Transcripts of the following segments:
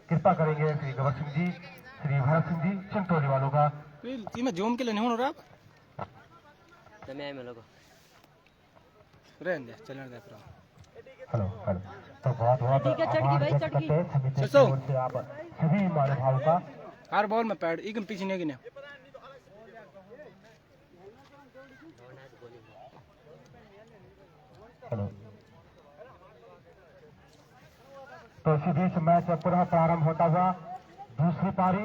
कृपा करेंगे श्री गवर सिंह जी, श्री भरत सिंह जी, चिंतोली वालों का। मैं जूम के लिए नहीं हो रहा चलने दे। हेलो हेलो, तो बहुत बहुत आभार व्यक्त करते हैं समिति की ओर से आप सभी महानुभावों का। हर बॉल में पैड एक पीछे नहीं गिने। हेलो, तो इसी बीच मैच पुनः प्रारंभ होता हुआ दूसरी पारी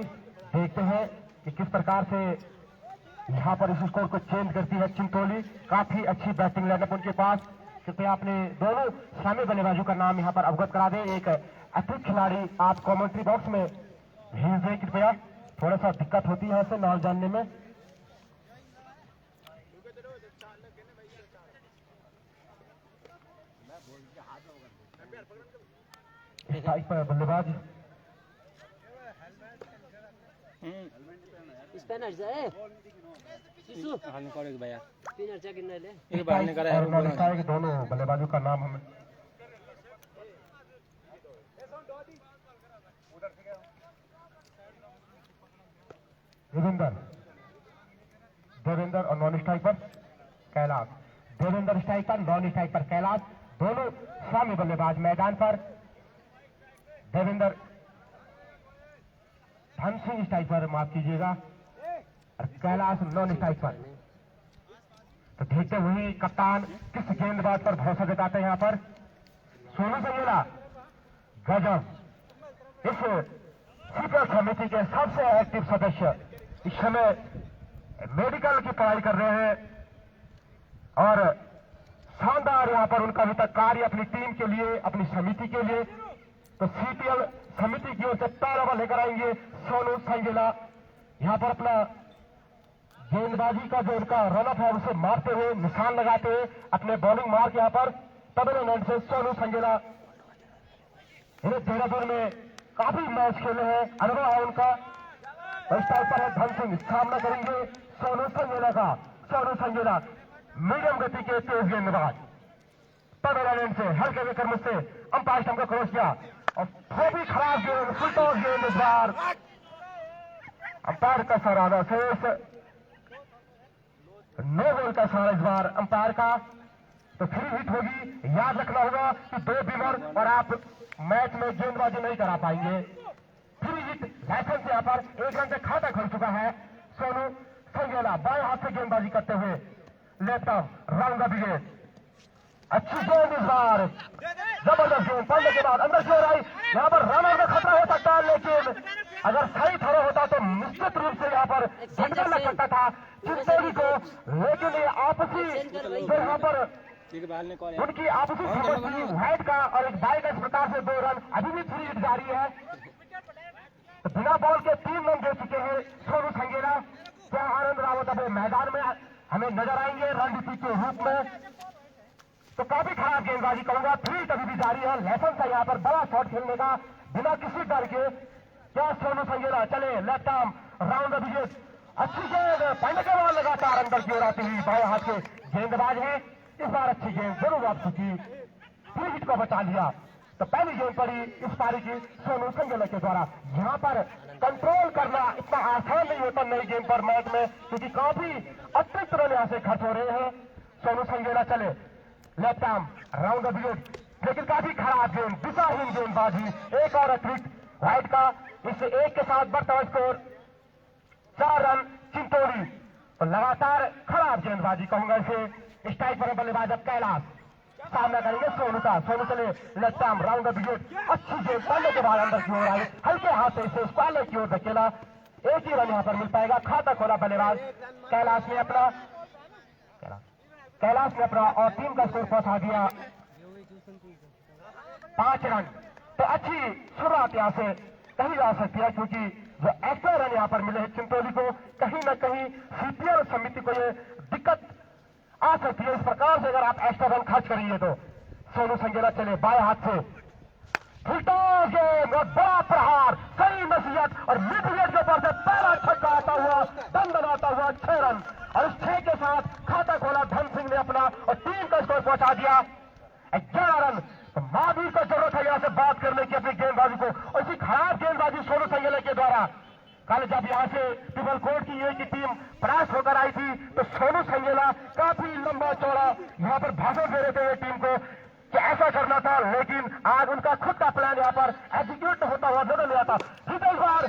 देखते हैं कि किस प्रकार से यहाँ पर इस स्कोर को चेंज करती है चिंतोली। काफी अच्छी बैटिंग लाइनअप उनके पास। कृपया अपने दोनों सामने बल्लेबाजों का नाम यहाँ पर अवगत करा दें। एक अतिरिक्त खिलाड़ी आप कमेंट्री बॉक्स में भेज दें कृपया, थोड़ा सा दिक्कत होती है ऐसे नाम जानने में। स्ट्राइक पर बल्लेबाज दोनों बल्लेबाजों का नाम हमें देवेंद्र और नॉन स्ट्राइक पर कैलाश। देवेंद्र स्ट्राइक पर, नॉन स्ट्राइक पर कैलाश, दोनों स्वामी बल्लेबाज मैदान पर। देवेंद्र धन सिंह स्ट्राइक पर, माफ कीजिएगा, और कैलाश नॉन स्ट्राइक पर। तो देखते हुए कप्तान किस गेंदबाज पर भरोसा जताते हैं यहाँ पर। सोनू संगेला गजब, इस सीपीएल समिति के सबसे एक्टिव सदस्य इस समय मेडिकल की पढ़ाई कर रहे हैं और शानदार यहाँ पर उनका अभी तक कार्य अपनी टीम के लिए, अपनी समिति के लिए। तो सीपीएल समिति की ओर से पहला बॉल लेकर आएंगे सोनू संगेला। यहाँ पर अपना गेंदबाजी का जो उनका रनअप है उसे मारते हुए, निशान लगाते हुए अपने बॉलिंग मार्क यहाँ पर तबले एंड से सोनू संगेला। इन्हें देहरादून में काफी मैच खेले हैं, अनुभव है उनका। इस टाइप पर है धन सिंह, सामना करेंगे सोनू संगेला का। सोनू संगेला मीडियम गति के तेज गेंदबाज, तबला एंड से हल्के के कर्म से अंपायर स्टंप का क्रॉस किया और वो भी खराब गेंद, फुल टॉस गेंद इस बार। अंपायर का सराहना शेष, नो बॉल का सहारा इस बार अंपायर का। तो फ्री हिट होगी। याद रखना होगा कि 2 बीमर और आप मैच में गेंदबाजी नहीं करा पाएंगे। फ्री हिट लाइसेंस यहाँ पर 1 रन से खाता खुल चुका है। सोनू संगेला बाएं हाथ से गेंदबाजी करते हुए left arm round the wicket. अच्छी गेंद इस बार, जबरदस्त गेंद पड़ने के बाद अंदर की ओर आई। यहाँ पर रन आउट का खतरा हो सकता है, लेकिन अगर सही थ्रो होता तो निश्चित रूप से यहाँ पर झटका लग सकता था चिंतोली को। लेकिन ये आपसी जो यहाँ पर उनकी आपसी समझ वाइड का और एक बाई का इस प्रकार से 2 रन, अभी भी फ्री हिट जारी है। तो बिना बॉल के 3 रन दे चुके हैं सोनू संगेला। क्या आनंद रावत अब मैदान में हमें नजर आएंगे रणनीति के रूप में। तो काफी खराब गेंदबाजी कहूंगा, फील्ड अभी भी जारी है। लाइसेंस है यहाँ पर बड़ा शॉट खेलने का बिना किसी डर के। क्या सोनू संगेला चले left arm round the wicket. अच्छी गेंद पहले के बाद लगातार अंदर की ओर आती हुई बाएं हाथ के गेंदबाज है। इस बार अच्छी गेंद जरूर वापसी की, फ्री हिट को बचा लिया। तो पहली गेंद पड़ी इस पारी की सोनू संगेला के द्वारा। यहाँ पर कंट्रोल करना इतना आसान नहीं होता नई गेंद पर मैच में, क्योंकि काफी अतिरिक्त रन यहाँ से खर्च हो रहे हैं। सोनू संगेला चले left arm round the wicket, लेकिन काफी खराब गेंद, दिशाहीन गेंदबाजी। एक और अतिरिक्त राइट का, इससे 1 के साथ बढ़ता हुआ स्कोर 4 रन चिंतोली। तो लगातार खराब गेंदबाजी कहूंगा इसे। स्ट्राइक पर बल्लेबाज अब कैलाश, सामना करेंगे सोनू का। सोनू चले left arm round the wicket. अच्छी गेंद पहले के बाद अंदर की ओर आई, हल्के हाथ से इसे पहले की ओर धकेला। 1 ही रन यहाँ पर मिल पाएगा। खाता खोला बल्लेबाज कैलाश ने अपना और टीम का स्कोर पहुंचा दिया 5 रन। तो अच्छी शुरुआत यहाँ से कही जा सकती है, क्योंकि जो एक्स्ट्रा रन यहाँ पर मिले हैं चिंतोली को, कहीं ना कहीं सीपीएल समिति को ये दिक्कत आ सकती है। इस प्रकार से अगर आप एक्स्ट्रा रन खर्च करेंगे तो। सोनू संगेला चले बाएं हाथ से, फुल टॉस गेंद और बड़ा प्रहार, सही नसीहत और मिड विकेट के ऊपर से पहला छक्का आता हुआ, दंदनाता हुआ 6 रन। और इस 6 के साथ खाता खोला धन सिंह ने अपना और टीम का स्कोर पहुंचा दिया 11 रन। तो महावीर को जरूरत है यहाँ से बात करने की अपनी गेंदबाजी को, और इसी खराब गेंदबाजी सोनू संगेला के द्वारा कल जब यहां से ट्रिपल कोर्ट की ये की टीम प्रयास होकर आई थी तो सोनू संगेला काफी लंबा चौड़ा यहां पर भाषण दे रहे थे टीम को कि ऐसा करना था, लेकिन आज उनका खुद का प्लान यहां पर एग्जीक्यूट होता हुआ नजर नहीं आता। इस बार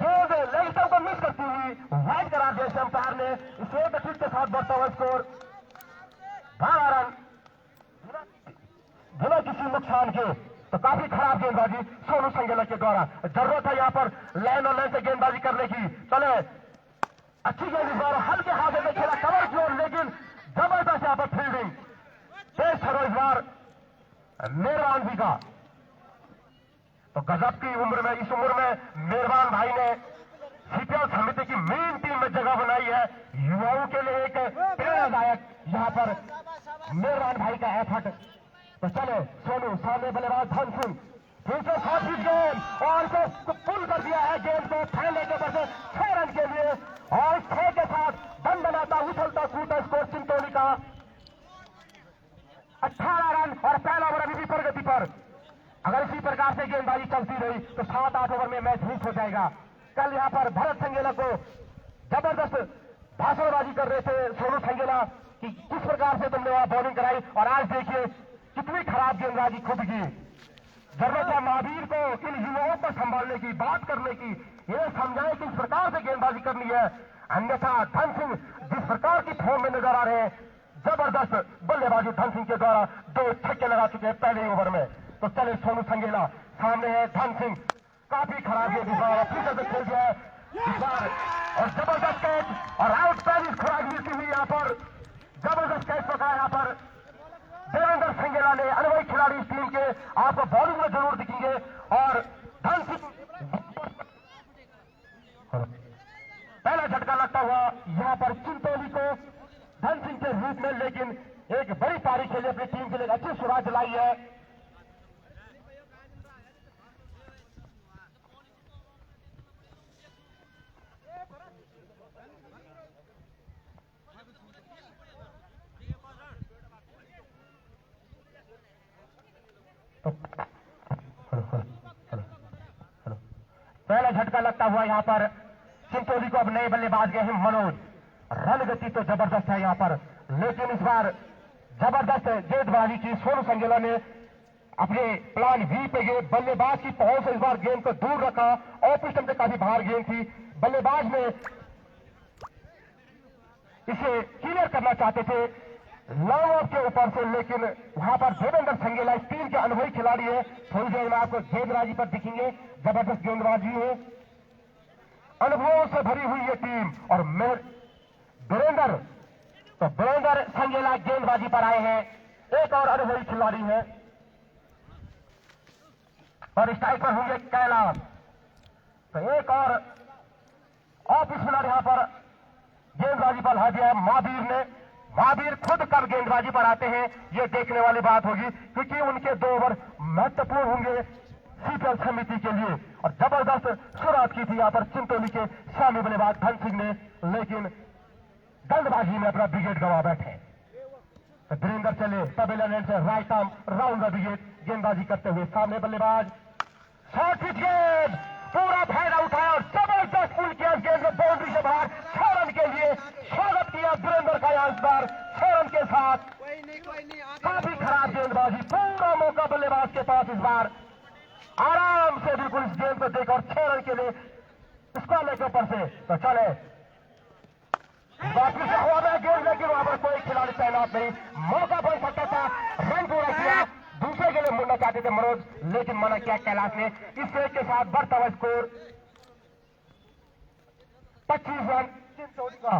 गेंद लेगस्टम को मिस करती हुई वाइड करार दिया अंपायर ने। इस एक फिट के साथ बढ़ता हुआ स्कोर 12 रन बिना किसी नुकसान के। तो काफी खराब गेंदबाजी सोनू संगेला के द्वारा। जरूरत है यहां पर लाइन और लाइन से गेंदबाजी करने की। चले अच्छी गेंद इस बार हल्के हाथों में खेला कवर की ओर, लेकिन जबरदस्त यहां पर फील्डिंग तेज ठहरो इस बार मेहरबान जी का। तो गजब की उम्र में, इस उम्र में मेहरबान भाई ने सीपीएल समिति की मेन टीम में जगह बनाई है। युवाओं के लिए एक प्रेरणादायक यहां पर मेहरबान भाई का एफर्ट। तो चले सोनू सामने बल्लेबाज धन सिंह फिर से साथ ही गेंद और इसे पुल कर दिया है गेंद को फैलने के ऊपर से 6 रन के लिए, और 6 के साथ बन बनाता उछलता कूदता स्कोर चिंतौली का 18 रन। और पहला ओवर अभी भी प्रगति पर। अगर इसी प्रकार से गेंदबाजी चलती रही तो 7-8 ओवर में मैच मिस हो जाएगा। कल यहां पर भरत संगेला को जबरदस्त भाषणबाजी कर रहे थे सोनू संगेला कि किस प्रकार से तुमने वहां बॉलिंग कराई, और आज देखिए कितनी खराब गेंदबाजी खुद की। जरूरत है महावीर को इन युवाओं को संभालने की, बात करने की, ये समझाए किस प्रकार से गेंदबाजी करनी है। अन्यथा धन सिंह जिस प्रकार की फॉर्म में नजर आ रहे हैं, जबरदस्त बल्लेबाजी धन सिंह के द्वारा 2 छक्के लगा चुके हैं पहले ओवर में। तो चले सोनू संगेला सामने है धन सिंह, काफी खराब गेंद इस बार फिर से खेल गया है इस बार, और जबरदस्त कैच और आउट पैरिस खुराक मिलती हुई यहां पर जबरदस्त कैच पकड़ा यहां पर देवेंद्र संगेला ने। अनुभवी खिलाड़ी इस टीम के आपको बॉलिंग में जरूर दिखेंगे, और धन सिंह पहला झटका लगता हुआ यहां पर चिंतौली को धन सिंह के रूप में, लेकिन एक बड़ी पारी खेली अपनी टीम के लिए, अच्छी शुरुआत चलाई है। पहला झटका लगता हुआ यहां पर चिंतौली को अब नए बल्लेबाज गए हैं मनोज। रन गति तो जबरदस्त है यहां पर, लेकिन इस बार जबरदस्त गेंदबाजी की सोनू संगेला ने। अपने प्लान वी पे गए, बल्लेबाज की पहुंच से इस बार गेंद को दूर रखा। ऑफ स्टंप पे काफी बाहर गेंद थी, बल्लेबाज ने इसे क्लियर करना चाहते थे लॉन्ग ऑफ के ऊपर से, लेकिन वहां पर देवेंद्र संगेला इस टीम के अनुभवी खिलाड़ी है। थोड़ी देर में आपको गेंदबाजी पर दिखेंगे, जबरदस्त गेंदबाजी है, अनुभवों से भरी हुई ये टीम। और वीरेंद्र संगेला गेंदबाजी पर आए हैं, एक और अनुभवी खिलाड़ी है, और स्ट्राइक पर होंगे कैलाश। तो एक और ऑफ स्पिनर यहां पर गेंदबाजी पर ला दिया महावीर ने। महावीर खुद कब गेंदबाजी पर आते हैं ये देखने वाली बात होगी, क्योंकि उनके 2 ओवर महत्वपूर्ण होंगे सीपीएल समिति के लिए। और जबरदस्त शुरुआत की थी यहां पर चिंतौली के शामी बल्लेबाज धन सिंह ने, लेकिन गेंदबाजी में अपना विकेट गंवा बैठे। तो वीरेंद्र चले तबेला लैंड से right arm round the wicket गेंदबाजी करते हुए सामने बल्लेबाज शॉर्ट पिच गेंद पूरा फायदा उठाया और जबरदस्त पुल किया गेंद में बाउंड्री से बाहर 6 रन के लिए। स्वागत किया वीरेंद्र का यहां इस बार 6 रन के साथ। काफी खराब गेंदबाजी, पूरा मौका बल्लेबाज के पास इस बार, आराम से बिल्कुल इस गेंद को देखा और 6 रन के लिए स्कोर के ऊपर से। तो चले वापिस हुआ में गेंद, लेकिन वहां पर कोई खिलाड़ी तैनात नहीं, मौका बन सकता था, रन पूरा किया। दूसरे के लिए मुड़ना चाहते थे मनोज, लेकिन मना किया कैलाश ने। इस एक के साथ बढ़ता हुआ स्कोर 25 रन चिंतौली का।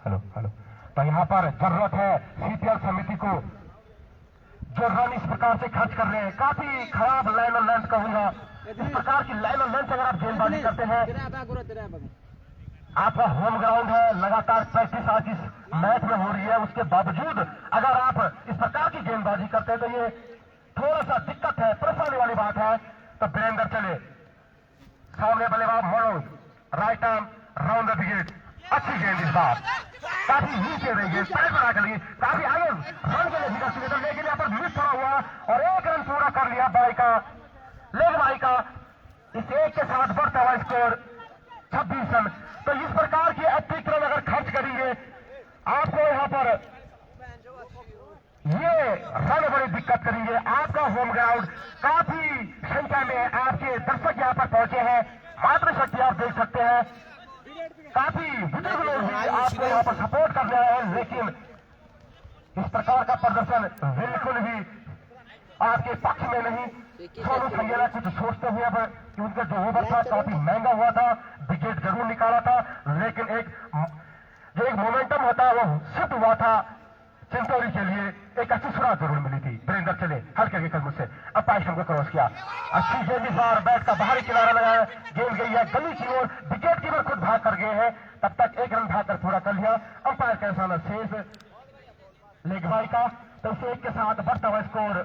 हेलो तो यहां पर जरूरत है सीपीएल समिति को, जो रन इस प्रकार से खर्च कर रहे हैं, काफी खराब लाइन और लेंथ कहूंगा। इस प्रकार की लाइन और लेंथ अगर आप गेंदबाजी करते हैं, आपका होम ग्राउंड है, लगातार प्रैक्टिस आज इस मैच में हो रही है, उसके बावजूद अगर आप इस प्रकार की गेंदबाजी करते हैं तो ये थोड़ा सा दिक्कत है, परेशानी वाली बात है। तो वीरेंद्र चले सामने बल्लेबाज Manoj, right arm round the wicket, अच्छी गेंद इस बार, काफी नीचे रही है, पैर पर कर ली, काफी आगे रन के लिए भी कर चुके थे, लेकिन यहाँ पर मिस थोड़ा हुआ और 1 रन पूरा कर लिया बाई का, लेग बाई का। इस एक के साथ बढ़ता हुआ स्कोर 26 रन। तो इस प्रकार की अतिरिक्त रन अगर खर्च करेंगे आपको यहाँ पर ये रन बड़ी दिक्कत करेंगे। आपका होम ग्राउंड, काफी संख्या में आपके दर्शक यहाँ पर पहुंचे हैं, मातृशक्ति आप देख सकते हैं, काफी बुजुर्ग लोग भी आपको यहाँ पर सपोर्ट कर रहे हैं, लेकिन इस प्रकार का प्रदर्शन बिल्कुल भी आपके पक्ष में नहीं। सोनू संगेला कुछ सोचते हुए अब कि उनका जो ओवर था काफी महंगा हुआ था, विकेट जरूर निकाला था, लेकिन जो एक मोमेंटम होता है वो सिद्ध हुआ था चिंतौरी के लिए, एक अच्छी शुरुआत जरूर मिली थी। वीरेंद्र चले हल्के के कदम से अपाइश को क्रॉस किया, अच्छी गेंद इस बार बैट का बाहरी किनारा लगाया, गेंद गई है गली की ओर, विकेट कीपर खुद भाग कर गए हैं, तब तक 1 रन भाग कर पूरा कर लिया। अंपायर का सामने शेष लेगबाई का, तो इसे 1 के साथ बढ़ता हुआ स्कोर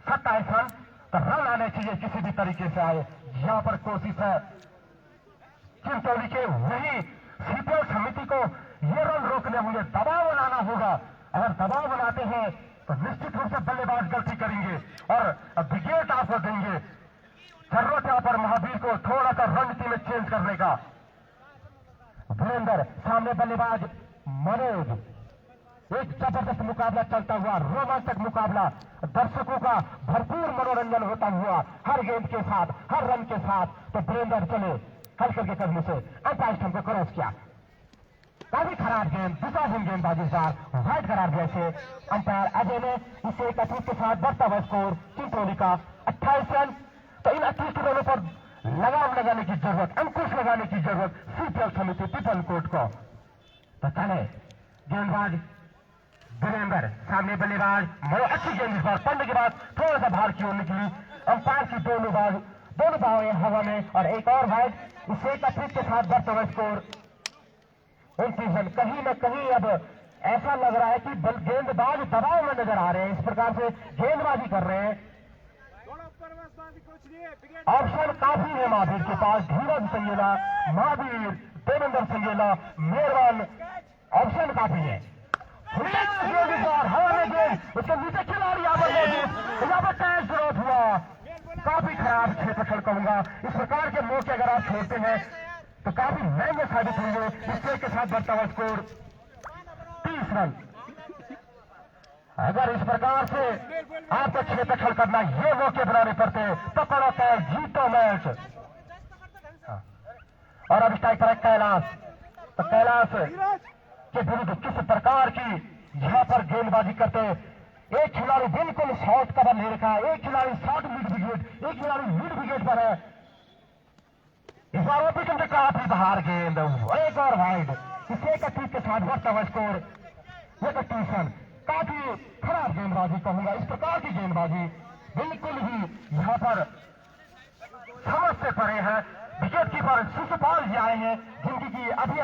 27 रन। तो रन आने चाहिए किसी भी तरीके से आए, यहां पर कोशिश है चिंतौली के, वही सीपीएल समिति को ये रन रोकने होंगे, दबाव बनाना होगा। अगर दबाव बनाते हैं तो निश्चित रूप से बल्लेबाज गलती करेंगे और विकेट आपको देंगे। जरूरत है पर महावीर को थोड़ा सा रणनीति में चेंज करने का। वीरेंद्र सामने बल्लेबाज मनोज, एक जबरदस्त मुकाबला चलता हुआ, रोमांचक मुकाबला, दर्शकों का भरपूर मनोरंजन होता हुआ हर गेंद के साथ, हर रन के साथ। तो वीरेंद्र चले हल्के के कदम से अंपायर स्टंप को क्रॉस किया, काफी खराब गेंद, दिशाहीन गेंदबाजी इस बार वाइड करार दिया इसे अंपायर अजय ने। इसे 31 के साथ बढ़ता हुआ स्कोर चिंतौली का 28 रन। तो इन 28 रनों पर लगाम लगाने की जरूरत, अंकुश लगाने की जरूरत सीपीएल समिति पीपलकोट को। तो चले गेंदबाज वीरेंद्र, सामने बल्लेबाज बड़े अच्छी गेंद इस बार पड़ने के बाद थोड़ा सा बाहर की ओर निकली, अंपायर की दोनों बाहें हवा में और एक और वाइड। इसे 31 के साथ बढ़ता हुआ स्कोर 29 रन। कहीं न कहीं अब ऐसा लग रहा है कि गेंदबाज दबाव में नजर आ रहे हैं, इस प्रकार से गेंदबाजी कर रहे हैं। ऑप्शन काफी है महावीर के पास, धीरज संगेला, महावीर, देवेंद्र संगेला, मेहरबान, ऑप्शन काफी है। हवा में गेंद, उसके नीचे खिलाड़ी यहाँ पर टैच ड्रॉप हुआ, काफी खराब क्षेत्रफल कहूंगा। इस प्रकार के मौके अगर आप छोड़ते हैं तो काफी महंगे साबित होंगे। इससे के साथ बढ़ता हुआ स्कोर 30 रन। अगर इस प्रकार से आपको क्षेत्रफल करना, ये मौके बनाने पड़ते तो पड़ता है जीतो मैच। और अब स्ट्राइक पर कैलाश, तो कैलाश के विरुद्ध किस प्रकार की यहां पर गेंदबाजी करते, एक खिलाड़ी बिल्कुल शॉर्ट कवर ले रखा है, एक खिलाड़ी शॉर्ट मिड विकेट, एक खिलाड़ी मिड विकेट पर है। इस बार वो पिछले काफी बाहर गेंद, एक और वाइड। इसे 31 के साथ बढ़ता हुआ स्कोर 31 रन। काफी खराब गेंदबाजी कहूंगा, इस प्रकार की गेंदबाजी बिल्कुल ही यहां पर समझ से परे है। विकेट कीपर शिशुपाल जी आए हैं, जिनकी की अभी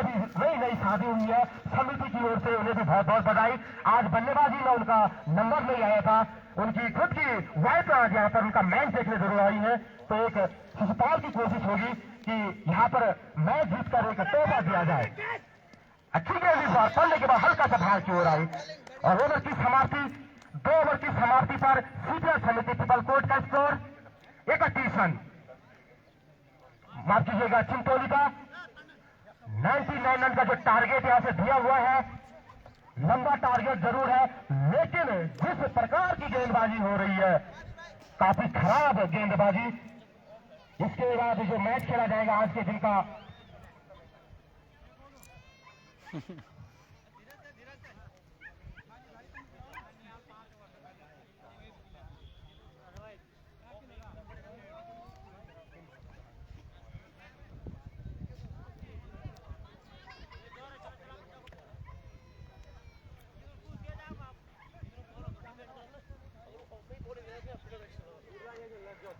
नई शादी हुई है, समिति की ओर से उन्हें भी बहुत बहुत बधाई। आज बल्लेबाजी में उनका नंबर नहीं आया था, उनकी खुद की वाइफ आज यहाँ पर उनका मैच देखने जरूर आई है। तो एक शिशुपाल की कोशिश होगी कि यहाँ पर मैच जीतकर एक तोहफा दिया जाए। अच्छी गेंद इस बार पड़ने के बाद हल्का सा बाहर की ओर आई और ओवर की समाप्ति, 2 ओवर की समाप्ति पर सीपीएल समिति पीपलकोट का स्कोर 31 रन। माफ कीजिएगा, चिंतौली का 99 रन का जो टारगेट यहां से दिया हुआ है, लंबा टारगेट जरूर है, लेकिन जिस प्रकार की गेंदबाजी हो रही है, काफी खराब गेंदबाजी। इसके बाद जो मैच खेला जाएगा आज के दिन का,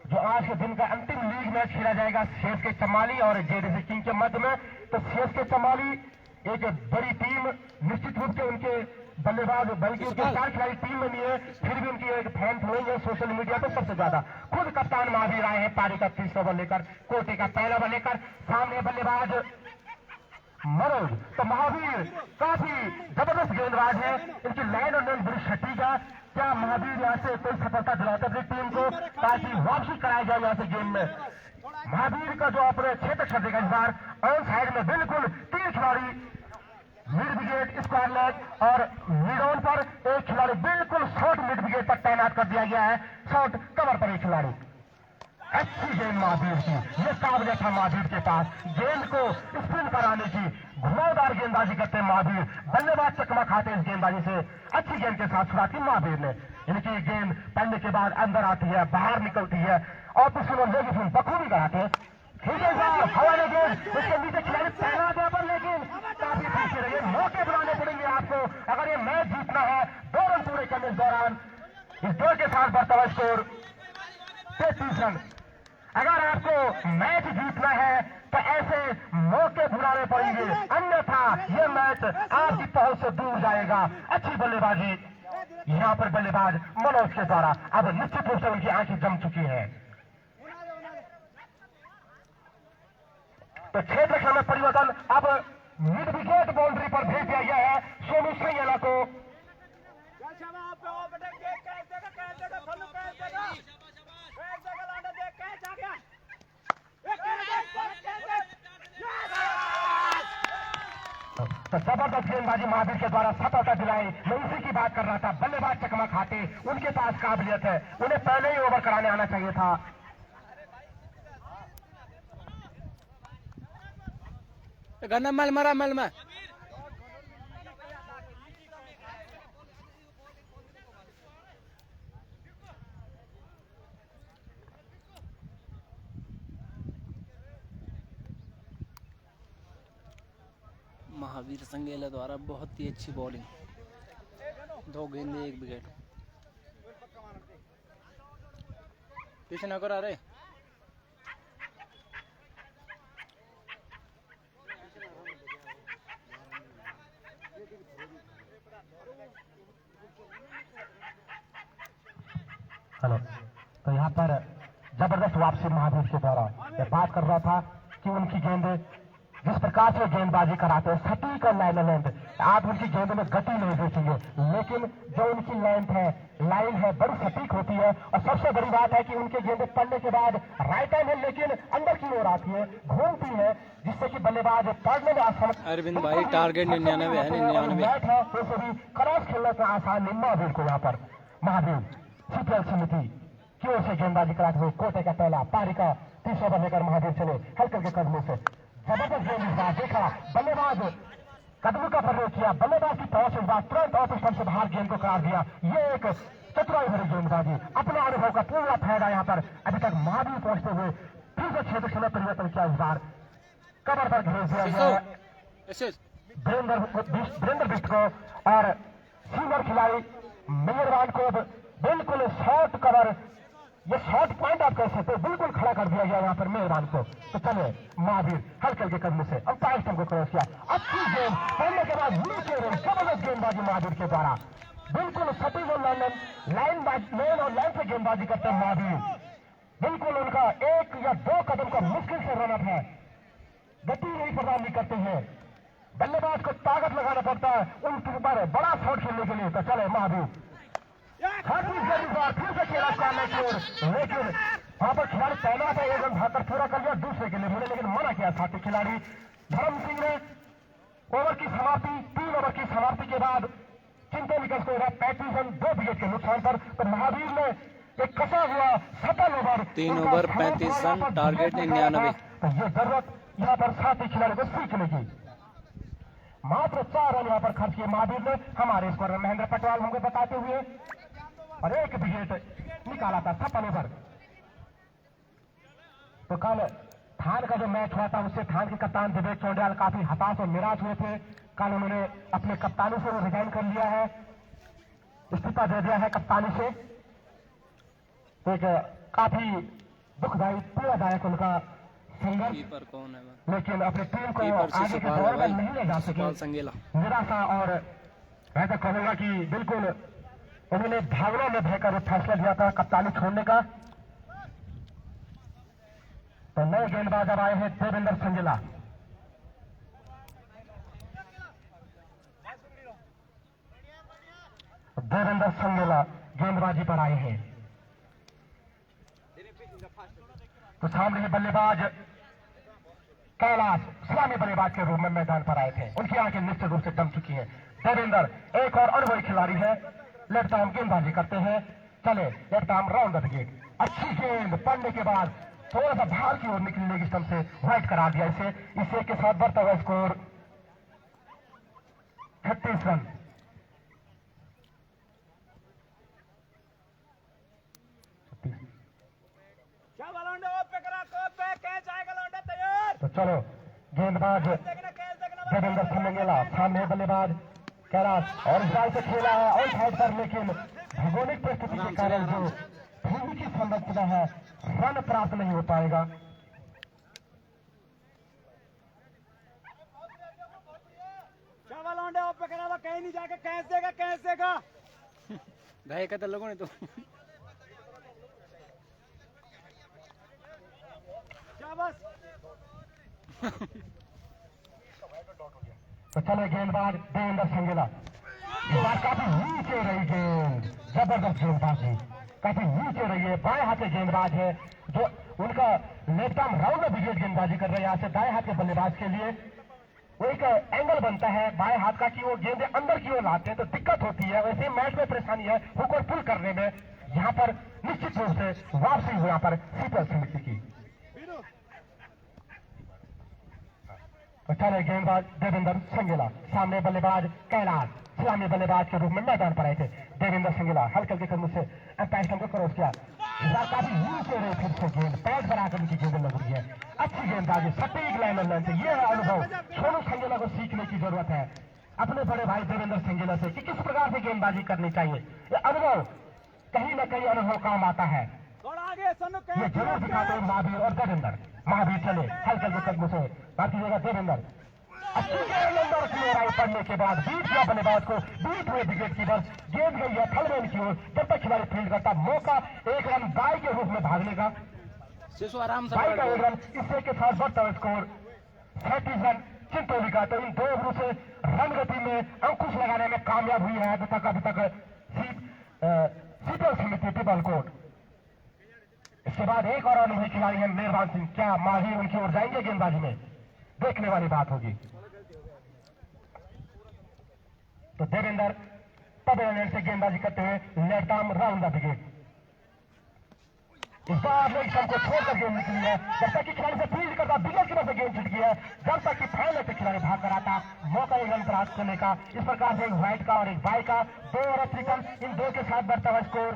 जो आज के दिन का अंतिम लीग मैच खेला जाएगा सीएसके चमाली और जेडीसी किंग के मध्य में। तो सीएसके चमाली एक बड़ी टीम, निश्चित रूप से उनके बल्लेबाज, बल्कि उनके 4 खिलाड़ी टीम में नहीं है, फिर भी उनकी एक फैन फॉलोइंग है सोशल मीडिया पर सबसे ज्यादा। खुद कप्तान महावीर आए हैं पारी का 30 ओवर लेकर, कोटे का पहला ओवर लेकर। सामने बल्लेबाज मनोज। तो महावीर काफी जबरदस्त गेंदबाज है, इनकी लाइन और लेन बड़ी सटीक है। क्या महावीर यहाँ से कोई सफलता दिलाते अपनी टीम को ताकि वापसी कराया जाए यहाँ से गेम में? महावीर का जो अपने क्षेत्र छेदेगा इस बार ऑन साइड में बिल्कुल 3 खिलाड़ी मिड विकेट स्क्वायर लेग और मिड ऑन पर एक खिलाड़ी बिल्कुल शॉर्ट मिड विकेट पर तैनात कर दिया गया है, शॉर्ट कवर पर एक खिलाड़ी। अच्छी गेंद महावीर की, ये काबिलियत था महावीर के पास गेंद को स्पिन कराने की, घुमावदार गेंदबाजी करते हैं महावीर। बल्लेबाज चकमा खाते इस गेंदबाजी से, अच्छी गेंद के साथ शुरुआत की महावीर ने। इनकी गेंद पड़ने के बाद अंदर आती है, बाहर निकलती है और फिर बखूबी कराते। ठीक है साहब, हवा में गेंद उसके नीचे खिलाड़ी तैनात है, पर लेकिन काफी पीछे रहिए, मौके बनाने पड़ेंगे आपको अगर ये मैच जीतना है। 2 रन पूरे करने इस दौरान, इस दौर के साथ बढ़ता हुआ स्कोर 33 रन। अगर आपको मैच जीतना है तो ऐसे मौके बुलाने पड़ेंगे, अन्यथा ये मैच आपकी पहुंच से दूर जाएगा। अच्छी बल्लेबाजी यहां पर बल्लेबाज मनोज के द्वारा, अब निश्चित रूप से उनकी आंखें जम चुकी हैं। तो क्षेत्र में परिवर्तन, अब मिड विकेट बाउंड्री पर भेज दिया गया है सोनू सैयला को। तो जबरदस्त गेंदबाजी महावीर के द्वारा सफलता दिलाई। मैं इसी की बात कर रहा था, बल्लेबाज चकमा खाते, उनके पास काबिलियत है, उन्हें पहले ही ओवर कराने आना चाहिए था। गन्ना मल मरा मल में महावीर संगेला द्वारा बहुत ही अच्छी बॉलिंग, 2 गेंदे 1 विकेट। पीछे न करा रे। हेलो, तो यहाँ पर जबरदस्त वापसी महावीर के द्वारा। मैं बात कर रहा था कि उनकी गेंद जिस प्रकार से गेंदबाजी कराते हैं, सटीक और लाइन लेंथ, आप उनकी गेंद में गति नहीं देखेंगे, लेकिन जो उनकी लाइन है बड़ी सटीक होती है। और सबसे बड़ी बात है कि उनके गेंद पड़ने के बाद राइट हैंड है, लेकिन अंदर की ओर आती है, घूमती है, जिससे कि बल्लेबाज पड़ने में आसान। अरविंद भाई टारगेट 99 है, 99 है, तो भी क्रॉस खेलने का आसान नहीं महावीर को। यहाँ पर महावीर सीपीएल समिति की ओर से गेंदबाजी कराते हुए कोटे का पहला पारी का 30 ओवर लेकर महावीर चले हल्के के कदमों से। जबरदस्त गेंद इस बार देखा, बल्लेबाज कदमों का प्रयोग किया, बल्लेबाज की पहुंच इस बार तुरंत ऑफ स्टंप से बाहर गेंद को करार दिया। ये एक चतुराई भरी गेंदबाजी, अपने अनुभव का पूरा फायदा यहाँ पर अभी तक महावीर पहुंचते हुए फिर से क्षेत्र समय परिवर्तन किया। इस बार कवर पर घेर दिया गया है वीरेंद्र बिष्ट को और सीनियर खिलाड़ी मेहरबान को बिल्कुल शॉर्ट कवर, ये शॉर्ट पॉइंट आप कह सकते हो, बिल्कुल खड़ा कर दिया गया यहाँ पर मेहरबान को। तो चले महावीर हल्के के कदम से अंपायर स्टंप को क्रॉस किया, अच्छी गेंद पड़ने के बाद नीचे जबरदस्त गेंदबाजी महावीर के द्वारा, बिल्कुल सटीक और लाइन और लाइन से गेंदबाजी करते हैं महावीर। बिल्कुल उनका 1 या 2 कदम का मुश्किल से रन अप है, गति नहीं प्रदान नहीं करते हैं, बल्लेबाज को ताकत लगाना पड़ता है उनके ऊपर बड़ा शॉट खेलने के लिए। तो चले महावीर फिर से खेला करने की ओर, लेकिन वहां पर खिलाड़ी तैनात है, 1 रन भागकर पूरा कर लिया दूसरे के लिए बोले, लेकिन मना किया साथी खिलाड़ी धर्म सिंह ने। ओवर की समाप्ति 3 ओवर की समाप्ति के बाद चिंता निकलते हुए 35 रन 2 विकेट के नुकसान पर। तो महावीर ने एक कसा हुआ सफल ओवर, 3 ओवर 35 रन, टारगेट 99। तो ये जरूरत यहाँ पर साथी खिलाड़ी को सीखने की। मात्र 4 रन यहाँ पर खर्च किए महावीर ने, हमारे स्कोर महेंद्र पटवाल हमको बताते हुए, और 1 विकेट निकाला था 56 ओवर। तो कल थान का जो मैच हुआ था उससे थान के कप्तान विवेक चौंडियाल काफी हताश और निराश हुए थे। कल उन्होंने अपने कप्तानी से रिजाइन कर लिया है, इस्तीफा दे दिया है कप्तानी से। एक काफी दुखदायी पीड़ादायक उनका संघर्ष, कौन है, लेकिन अपनी टीम को आगे के दौर में नहीं ले जा सके, निराशा। और मैं तो कहूंगा कि बिल्कुल उन्होंने भावना में बहकर फैसला लिया था कप्तानी छोड़ने का। तो नए गेंदबाज अब आए हैं देवेंद्र संगेला। देवेंद्र संगेला गेंदबाजी पर आए हैं। तो सामने ही बल्लेबाज कैलाश सलामी बल्लेबाज के रूप में मैदान पर आए थे। उनकी आंखें निश्चित रूप से जम चुकी हैं। देवेंद्र एक और अनुभवी खिलाड़ी है, लेफ्ट आर्म गेंदबाजी करते हैं। चले left arm round the wicket, अच्छी गेंद पड़ने के बाद थोड़ा सा बाहर की ओर निकली लेग स्टंप से वाइड करा दिया इसे के साथ बढ़ता हुआ स्कोर 36 रन। तो चलो गेंदबाज देवेंद्र संगेला, सामने बल्लेबाज कैलाश और इस बार से खेला है और साइड पर, लेकिन भौगोलिक परिस्थिति के कारण जो भूमि की संरचना है रन प्राप्त नहीं हो पाएगा। कहीं नहीं जाके कैसे का भाई कहते लोगों ने तो तो चले गेंदबाज देवेंद्र संगेला, इस बार काफी नीचे रही गेंद, जबरदस्त गेंदबाजी काफी नीचे रही है। बाएं हाथ के गेंदबाज है जो उनका लेफ्ट आर्म राउंड में विकेट गेंदबाजी कर रहे हैं। यहाँ से दाएं हाथ के बल्लेबाज के लिए वो एक एंगल बनता है बाएं हाथ का कि वो गेंदे अंदर की ओर लाते हैं तो दिक्कत होती है। वैसे मैच में परेशानी है हुक और पुल करने में। यहाँ पर निश्चित रूप से वापसी हुई यहाँ पर शीतल समिति की। तो चले गेंदबाज देवेंद्र संगेला, सामने बल्लेबाज कैलाश सलामी बल्लेबाज के रूप में मैदान पर आए थे। देवेंद्र संगेला हल्के हल्के कदम से अंपायर को क्रॉस किया, इस बार काफी नीचे रहे, फिर से गेंद पैड बनाकर उनकी गेंद लग रही है। अच्छी गेंदबाजी सटीक लाइन ऑन लाइन से, ये है अनुभव सोनू संगेला को सीखने की जरूरत है अपने बड़े भाई देवेंद्र संगेला से कि किस प्रकार से गेंदबाजी करनी चाहिए। ये अनुभव कहीं न कहीं अनुभव काम आता है, ये जरूर दिखाते हैं महावीर और देवेंद्र। महावीर चले हल्के हल्के कदमों से बाकी जगह देवेंद्र अच्छी गेंद क्लियर पड़ने के बाद बीच किया बल्लेबाज को, बीच हुए विकेट कीपर, गेंद गई है थलवेन की ओर। जब तक खिलाड़ी फील्ड करता मौका एक रन बाई के रूप में भागने का, आराम से बाई का एक रन, इससे के साथ बढ़ता हुआ स्कोर 37 रन चिंतोली का। तो इन दो ओवरों से रन गति में अंकुश लगाने में कामयाब हुई है अभी तक शीतल समिति टिबलकोट। इसके बाद एक और अनुभवी खिलाड़ी है मेहरबान सिंह, क्या माहिर उनकी ओर जाएंगे गेंदबाजी में, देखने वाली बात होगी। तो देवेंद्र पबेलेंड से गेंदबाजी करते हुए left arm round the wicket, इस बार लेग स्टंप को छोड़कर गेंद निकली है। जब तक कि खिलाड़ी से फील्ड करता विकेट कीपर से गेंद छूट गई है, जब तक कि फाइनल से खिलाड़ी भाग कर आता मौका एक रन प्राप्त करने का। इस प्रकार से एक व्हाइट का और एक बाई का 2 और अतिरिक्त, इन दो के साथ बढ़ता हुआ स्कोर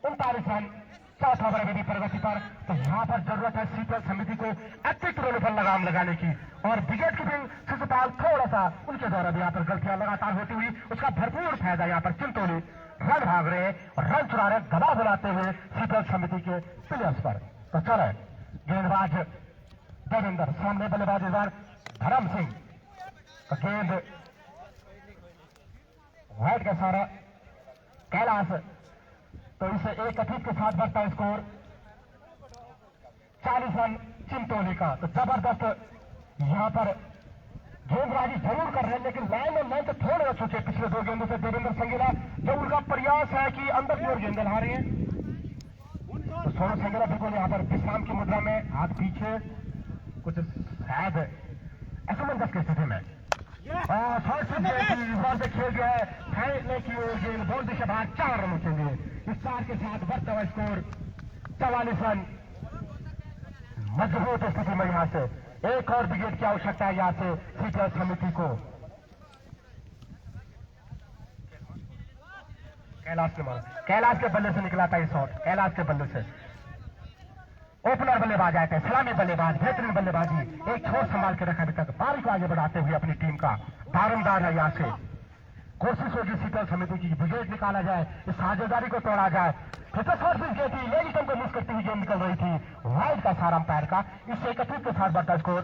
39 रन। चौथा ओवर अभी प्रगति पर, तो यहाँ पर जरूरत है शीतल समिति को अतिरिक्त रनों पर लगाम लगाने की और विकेट कीपिंग शिशुपाल थोड़ा सा उनके द्वारा भी यहाँ पर गलतियां लगातार होती हुई उसका भरपूर फायदा यहाँ पर चिंतोली रन भाग रहे और रन चुरा रहे, दबाव बनाते हुए शीतल समिति के प्लेयर्स पर। तो चले गेंदबाज देवेंद्र, सामने बल्लेबाज इस बार धर्म सिंह, तो गेंद व्हाइट का सारा कैलाश, तो इसे एक अतिरिक्त के साथ बढ़ता स्कोर 40 रन चिंतोली का। तो जबरदस्त यहाँ पर गेंदबाजी जरूर कर रहे हैं, लेकिन लाइन और लाइन से थोड़े रह चुके पिछले 2 गेंदों से देवेंद्र संगेला, जो उनका प्रयास है कि अंदर की ओर गेंदें ला रहे हैं। तो सोनू संगेला बिल्कुल यहाँ पर विश्राम की मुद्रा में, हाथ पीछे, कुछ शायद असमंजस की स्थिति में, और शॉर्ट से खेल गया है फैलने की ओर गेंद, बॉल दिशा बाहर 4 रनों के लिए। इस 4 के साथ बढ़ता हुआ स्कोर 44 रन। मजबूत स्थिति में यहाँ से एक और विकेट की आवश्यकता है यहाँ से शीतल समिति को। कैलाश ने मारा, कैलाश के बल्ले से निकला था ये शॉट, कैलाश के बल्ले से। ओपनर बल्लेबाज आए थे, सलामी बल्लेबाज, बेहतरीन बल्लेबाजी, एक छोर संभाल के रखा अभी तक, बारिश को आगे बढ़ाते हुए अपनी टीम का दारोमदार है यहाँ से। कोशिश होगी शीतल समिति की विकेट निकाला जाए, इस साझेदारी को तोड़ा जाए। फिर से शॉर्ट पिच थी, लेग स्टंप को मिस करती हुई गेंद निकल रही थी, वाइड का सारा अंपायर का। इससे 31 के साथ बढ़ता स्कोर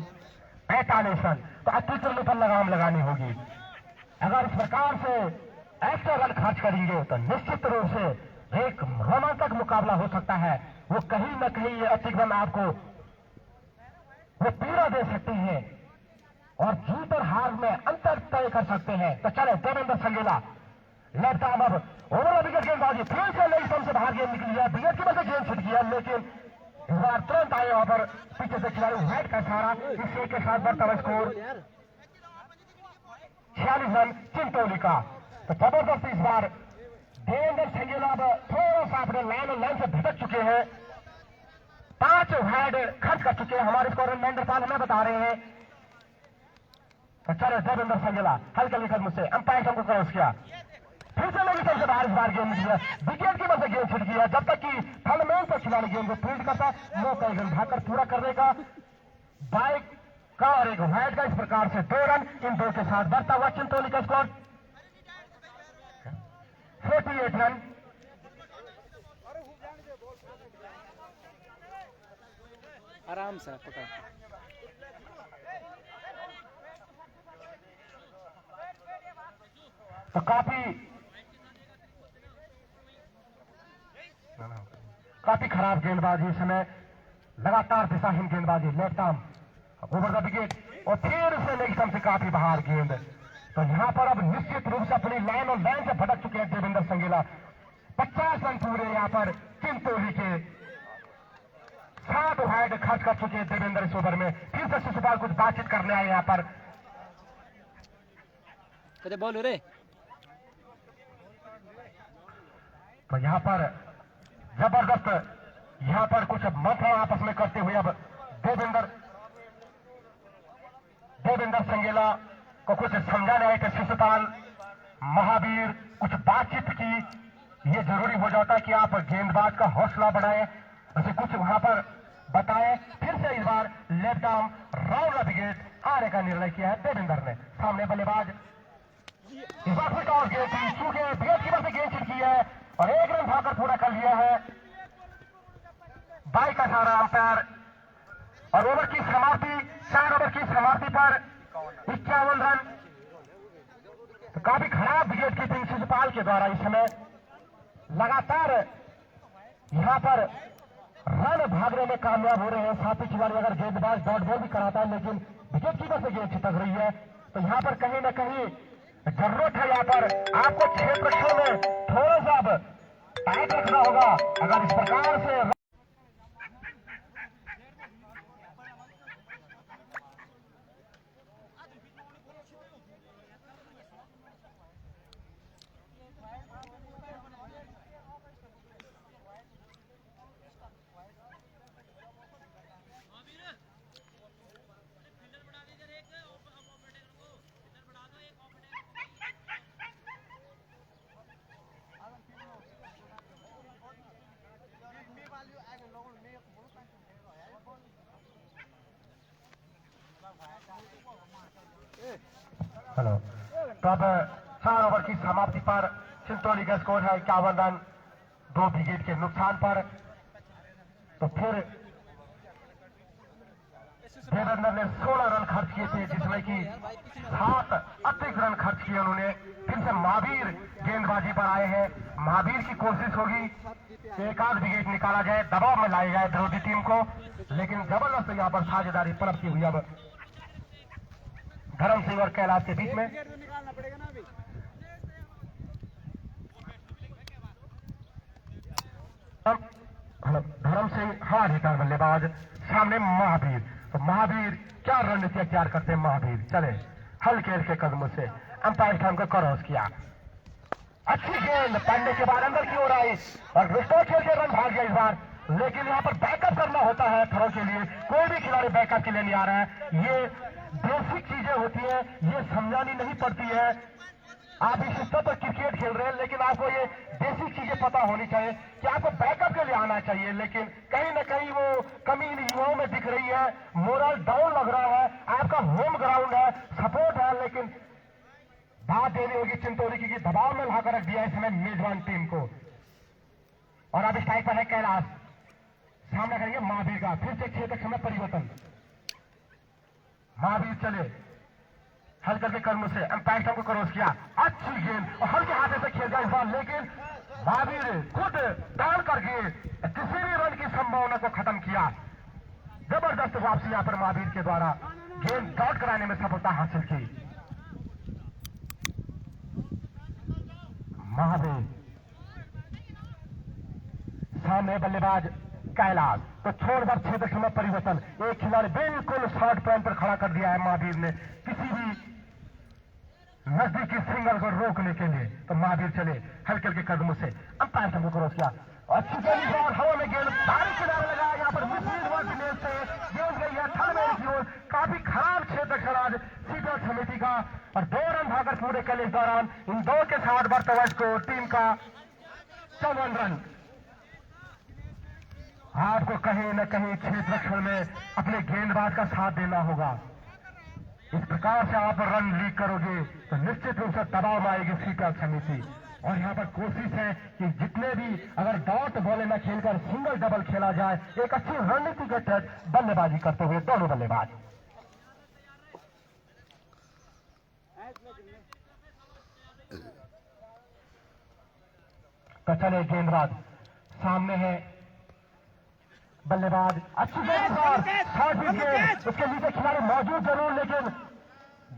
45 रन। तो अतिरिक्त रनों पर लगाम लगानी होगी। अगर इस प्रकार से एक्स्ट्रा रन खर्च करेंगे तो निश्चित रूप से एक रोमांचक मुकाबला हो सकता है। वो कहीं न कहीं ये अतिरिक्त रन आपको वो पीड़ा दे सकते हैं और जीत और हार में अंतर तय कर सकते हैं। तो चले देवेंद्र संगेला लेफ्ट आर्म अब ओवर विकेट गेंदबाजी फिर से लेग स्टंप से बाहर गेंद निकली है, विकेट की वजह से गेंद छूट गया, लेकिन इस बार तुरंत आए वहां पर पीछे से खिलाड़ी वाइट का सहारा, इस एक के साथ बढ़ता हुआ स्कोर 46 रन चिंतौली का। तो जबरदस्त इस बार देवेंद्र संगेला अब थोड़ा सा अपने लाइन से भटक चुके हैं, 5 हेड खर्च कर चुके हैं, हमारे स्कोर महेंद्र पाल हमें बता रहे हैं। तो चले देवेंद्र संगेला हल्के लिखत मुझसे अंपायर हमको क्रॉस किया, फिर से लगी सबसे बाहर इस बार गेंद निकली है, विकेट की वजह से गेंद छूट गया, जब तक कि थर्ड मैन पर खिलाड़ी गेंद को फील्ड करता मौका गेंद भागकर पूरा करने का, बाइक का और एक वाइड का, इस प्रकार से 2 रन इन 2 के साथ बढ़ता हुआ चिंतौली का स्कोर 48 रन। आराम से पकड़। तो काफी खराब गेंदबाजी इस समय, लगातार दिशाहीन गेंदबाजी, left arm over the wicket और फिर से लेग स्टंप से काफी बाहर गेंद। तो यहां पर अब निश्चित रूप से अपनी लाइन और लाइन से भटक चुके हैं देवेंद्र संगेला। 50 रन पूरे यहां पर चिंतौली के, 7 वाइड खर्च कर चुके हैं देवेंद्र इस ओवर में। फिर से शिशुपाल कुछ बातचीत करने आए यहां पर। कदे बॉल रे। तो यहां पर जबरदस्त, यहां पर कुछ मंथन आपस में करते हुए अब देवेंद्र संगेला को कुछ समझाने आए थे शिशुपाल, महावीर, कुछ बातचीत की। ये जरूरी हो जाता है कि आप गेंदबाज का हौसला बढ़ाएं, उसे कुछ वहां पर बताएं। फिर से इस बार left arm round the wicket आने का निर्णय किया है देवेंद्र ने। सामने बल्लेबाज इस बार फिर टॉस गेंद थी, चूंकि विकेट की वजह से गेंद छिटकी है और 1 रन भागकर पूरा कर लिया है। बाई का सहारा अंपायर और ओवर की समाप्ति, 4 ओवर की समाप्ति पर 51 रन। तो काफी खराब विकेट कीपिंग शिशुपाल के द्वारा इस समय, लगातार यहां पर रन भागने में कामयाब हो रहे हैं। साथ ही खिलाड़ी अगर गेंदबाज डॉट बॉल भी कराता है, लेकिन विकेट कीपर से गेंद छिटक रही है। तो यहां पर कहीं ना कहीं जरूरत है यहां पर आपको क्षेत्ररक्षण में थोड़ा सा अब टाइट रखना होगा। अगर इस प्रकार से हेलो, तो अब 4 ओवर की समाप्ति पर चिंतौली का स्कोर है 51 रन 2 विकेट के नुकसान पर। तो फिर देवेंद्र ने 16 रन खर्च किए थे, जिसमें कि 7 अतिरिक्त रन खर्च किए उन्होंने। फिर से महावीर गेंदबाजी पर आए हैं, महावीर की कोशिश होगी कि एक आध विकेट निकाला जाए, दबाव में लाया जाए विरोधी टीम को, लेकिन जबरदस्त यहाँ पर साझेदारी पनपती हुई अब धर्म सिंह और कैलाश के बीच में। निकालना पड़ेगा ना अभी। धर्म सिंह हार हिटर बल्लेबाज, सामने महावीर। तो महावीर क्या रणनीति अख्तियार करते हैं महावीर, चले हल्के हल्के कदमों से अंपायर स्थान को क्रॉस किया, अच्छी गेंद पढ़ने के बाद अंदर की ओर आई और विस्फोट खेल के रन भाग गया इस बार। लेकिन यहाँ पर बैकअप करना होता है थ्रो के लिए, कोई भी खिलाड़ी बैकअप के लिए नहीं आ रहा है। ये बेसिक चीजें होती है, ये समझानी नहीं पड़ती है। आप इस स्तर पर क्रिकेट खेल रहे हैं, लेकिन आपको ये बेसिक चीजें पता होनी चाहिए कि आपको बैकअप के लिए आना चाहिए। लेकिन कहीं ना कहीं वो कमी इन युवाओं में दिख रही है, मोरल डाउन लग रहा है। आपका होम ग्राउंड है, सपोर्ट है, लेकिन बात देनी होगी चिंतौली की दबाव में लाकर रख दिया इसमें मेजबान टीम को। और अब स्ट्राइक पर है कैलाश, सामना करेंगे महावीर का। फिर से क्षेत्र में परिवर्तन, महावीर चले हल्के के कर्म से अंपायर को क्रॉस किया, अच्छी गेंद और हल्के हाथे से खेल गया इस बार। लेकिन महावीर खुद डाल करके किसी भी रन की संभावना को खत्म किया। जबरदस्त वापसी यहाँ पर महावीर के द्वारा गेंद डॉट कराने में सफलता हासिल की। महावीर, सामने बल्लेबाज कैलाश, तो छोड़कर 6 में परिवर्तन। एक खिलाड़ी बिल्कुल शॉर्ट पॉइंट पर खड़ा कर दिया है महावीर ने, किसी भी नजदीकी सिंगल को रोकने के लिए। तो महावीर चले हल्के हल्के कदमों से, अंपायर सामने क्रॉस किया, अच्छी गेंद और हवा में गेंद भारी किनारे लगा। यहाँ पर मिसलीड हुआ गेंद से गेंद गई है थर्ड मैन की ओर। काफी खराब क्षेत्र आज सीपीएल समिति का, और 2 रन भाकर पूरे कल इस दौरान। इन 2 के साथ बढ़ता स्कोर टीम का 54 रन। आपको कहीं न कहीं क्षेत्र रक्षण में अपने गेंदबाज का साथ देना होगा। इस प्रकार से आप रन लीड करोगे तो निश्चित रूप से दबाव में आएगी सीपीएल समिति। और यहाँ पर कोशिश है कि जितने भी अगर डॉट बॉले न खेलकर सिंगल डबल खेला जाए, एक अच्छी रणनीति के तहत बल्लेबाजी करते हुए दोनों बल्लेबाज। तो चले गेंदबाज सामने है, बल्लेबाज अच्छी गेंद, शॉर्ट गेंद, उसके नीचे खिलाड़ी मौजूद जरूर, लेकिन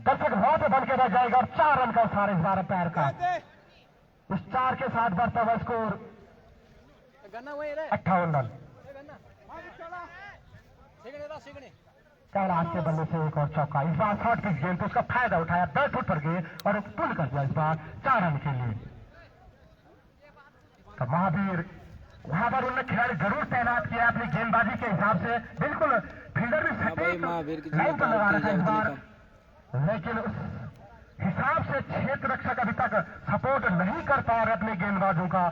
दर्शक वहां पे बन के रह जाएगा। और 4 रन का सारे 12 पैर का, इस 4 के साथ बढ़ता हुआ स्कोर 58 रन। कैलाश के बल्ले से एक और चौका, इस बार शॉर्ट पिच गेंद, तो उसका फायदा उठाया, बैट फुट पर गए और पुल कर दिया इस बार 4 रन के लिए। तो महावीर वहां पर उन्होंने खिलाड़ी जरूर तैनात किया अपनी गेंदबाजी के हिसाब से, बिल्कुल फील्डर भी सटीक लाइन पर लगा रखा है इस बार, लेकिन उस हिसाब से क्षेत्र रक्षक अभी तक सपोर्ट नहीं कर पा रहे अपने गेंदबाजों का।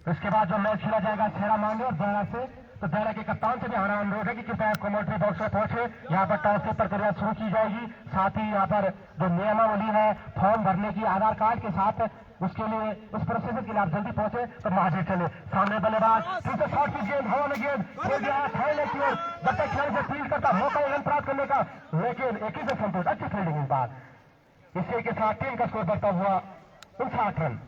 इसके बाद जो मैच खेला जाएगा शेरा मांगे और दहरा से, तो दहरा के कप्तान से भी हमारा अनुरोध है कि कृपया कमेंट्री बॉक्स में पहुंचे। यहाँ पर टॉस की प्रक्रिया शुरू की जाएगी। साथ ही यहाँ पर जो नियमावली है फॉर्म भरने की आधार कार्ड के साथ, उसके लिए उस प्रोसेस के लिए आप जल्दी पहुंचे। तो महावीर चले सामने बल्लेबाज, फिर से शॉर्ट की गेंद, हवा में गेंद खेल दिया है की ओर, जब तक खिलाड़ी से फील्ड करता मौका रन प्राप्त करने का, लेकिन एक ही से संतोष, अच्छी फील्डिंग इस बार। इसी के साथ टीम का स्कोर बढ़ता हुआ 59 रन।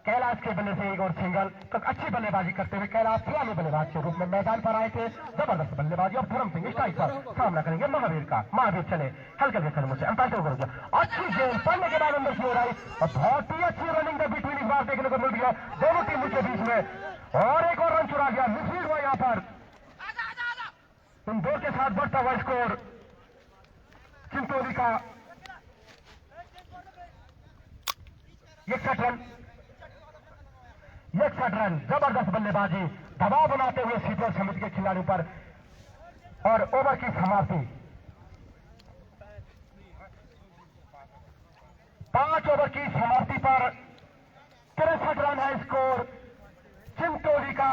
कैलाश के बल्ले से एक और सिंगल, तो अच्छी बल्लेबाजी करते हुए कैलाश पुराने बल्लेबाज के रूप में मैदान पर आए थे। जबरदस्त बल्लेबाजी, और धर्म सिंह स्ट्राइक पर सामना करेंगे महावीर का। महावीर चले हल्के हल्के कदमों से, अंपायर को गया, अच्छी गेंद पड़ने के बाद अंदर की ओर आई, और बहुत ही अच्छी रनिंग का बिटवीन इस बार देखने को मिल गया दोनों टीमों के बीच में, और एक और रन चुरा गया, मिसलीड हुआ यहाँ पर। इन 2 के साथ बढ़ता हुआ स्कोर चिंतोली का 61 रन। 61 रन, जबरदस्त बल्लेबाजी, दबाव बनाते हुए सीपीएल समिति के खिलाड़ियों पर, और ओवर की समाप्ति 5 ओवर की समाप्ति पर 63 रन है स्कोर चिंतोली का।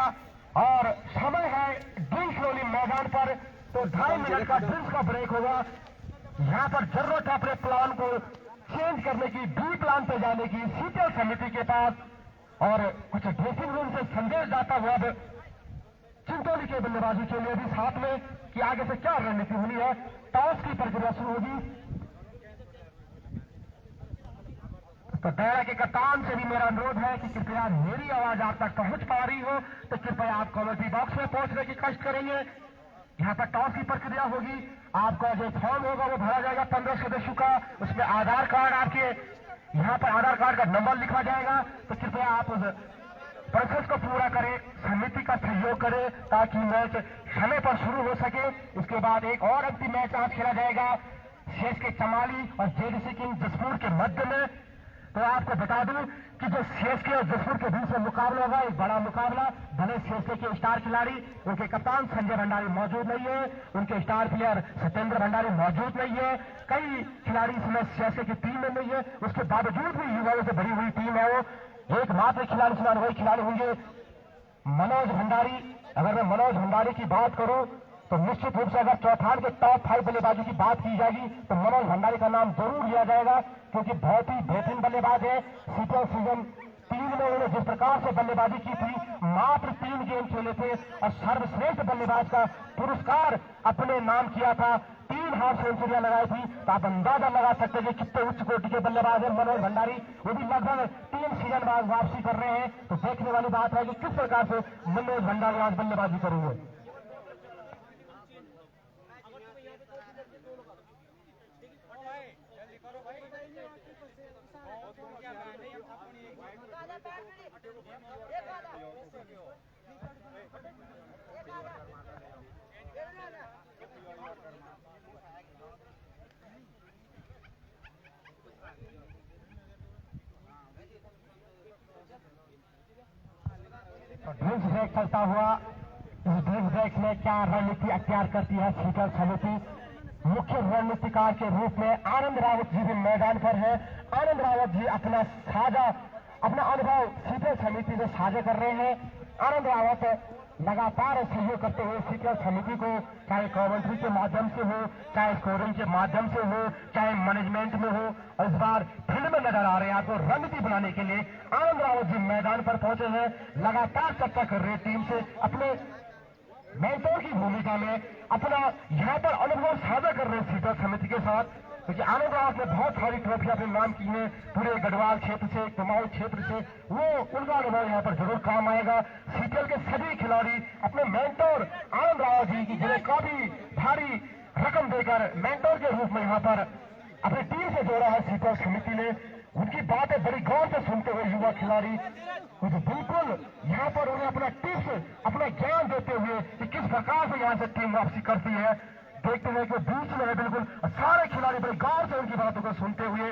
और समय है ड्रिंक्स रोलिंग मैदान पर, तो 2.5 मिनट का ड्रिंक्स का ब्रेक होगा। यहां पर जरूरत है अपने प्लान को चेंज करने की, बी प्लान पे जाने की सीपीएल समिति के पास, और कुछ ड्रेसिंग रूम से संदेश जाता हुआ अब चिंतोली के बल्लेबाजी के लिए भी साथ में कि आगे से क्या रणनीति होनी है। टॉस की प्रक्रिया शुरू होगी। तो दहरा के कप्तान से भी मेरा अनुरोध है कि कृपया मेरी आवाज आप तक पहुंच पा रही हो तो कृपया आप कमेंट्री बॉक्स में पहुंचने की कष्ट करेंगे। यहाँ पर टॉस की प्रक्रिया होगी, आपका जो फॉर्म होगा वो भरा जाएगा 15 सदस्यों का, उसमें आधार कार्ड आपके यहाँ पर आधार कार्ड का नंबर लिखा जाएगा। तो कृपया आप उस प्रोसेस को पूरा करें, समिति का सहयोग करें ताकि मैच समय पर शुरू हो सके। इसके बाद एक और अंतिम मैच आज खेला जाएगा सीएसके चमाली और जेडीसी किंग जसपुर के मध्य में। तो आपको बता दूं कि जो सीएसके और जसपुर के बीच में मुकाबला होगा, एक बड़ा मुकाबला, भले सीएसके के स्टार खिलाड़ी, उनके कप्तान संजय भंडारी मौजूद नहीं है, उनके स्टार प्लेयर सत्येंद्र भंडारी मौजूद नहीं है, कई खिलाड़ी इसमें सीएसके की टीम में नहीं है, उसके बावजूद भी युवाओं से भरी हुई टीम है। वो एकमात्र खिलाड़ी इसमें वही खिलाड़ी होंगे मनोज भंडारी। अगर मैं मनोज भंडारी की बात करूं तो निश्चित रूप से अगर चौथान के टॉप 5 बल्लेबाजों की बात की जाएगी तो मनोज भंडारी का नाम जरूर लिया जाएगा, क्योंकि बहुत ही बेहतरीन बल्लेबाज है। सीपीएल सीजन 3 में उन्होंने जिस प्रकार से बल्लेबाजी की थी, मात्र 3 गेम खेले थे और सर्वश्रेष्ठ बल्लेबाज का पुरस्कार अपने नाम किया था। 3 3 हाफ सेंचुरियां लगाई थी, तो आप अंदाजा लगा सकते हैं कि कितने उच्च कोटि के बल्लेबाज हैं मनोज भंडारी। वो भी लगभग 3 सीजन बाद वापसी कर रहे हैं। तो देखने वाली बात है कि किस प्रकार से मनोज भंडारी आज बल्लेबाजी करेंगे। ड्रिंक्स ब्रेक चलता हुआ, इस ड्रिंक्स ब्रेक में क्या रणनीति अख्तियार करती है सीकर समिति। मुख्य रणनीतिकार के रूप में आनंद रावत जी भी मैदान पर है। आनंद रावत जी अपना अनुभव सीकर समिति से साझा कर रहे हैं। आनंद रावत लगातार सहयोग करते हुए सीकर समिति को, चाहे कमेंट्री के माध्यम से हो, चाहे स्कोरिंग के माध्यम से हो, चाहे मैनेजमेंट में हो, और इस बार फील्ड में नजर आ रहे हैं। आपको रणनीति बनाने के लिए आनंद रावत जी मैदान पर पहुंचे हैं। लगातार चर्चा कर रहे टीम से, अपने मेंटोर की भूमिका में अपना यहाँ पर अनुभव साझा कर रहे हैं सीकर समिति के साथ। क्योंकि आनंद रावत ने बहुत सारी ट्रॉफी अपने नाम की है पूरे गढ़वाल क्षेत्र से, कुमाऊं क्षेत्र से। वो उनका अनुभव यहाँ पर जरूर काम आएगा। सीकर के सभी खिलाड़ी अपने मेंटोर आनंद रावत जी की, जिन्हें काफी भारी रकम देकर मेंटोर के रूप में यहाँ पर अपनी टीम से जोड़ा है सीकर समिति ने, उनकी बातें बड़ी गौर से सुनते हुए युवा खिलाड़ी मुझे बिल्कुल यहाँ पर उन्हें अपना टिप्स, अपना ज्ञान देते हुए कि किस प्रकार से यहाँ से टीम वापसी करती है। देखते हैं कि बीच में है बिल्कुल सारे खिलाड़ी बड़ी गौर से उनकी बातों को सुनते हुए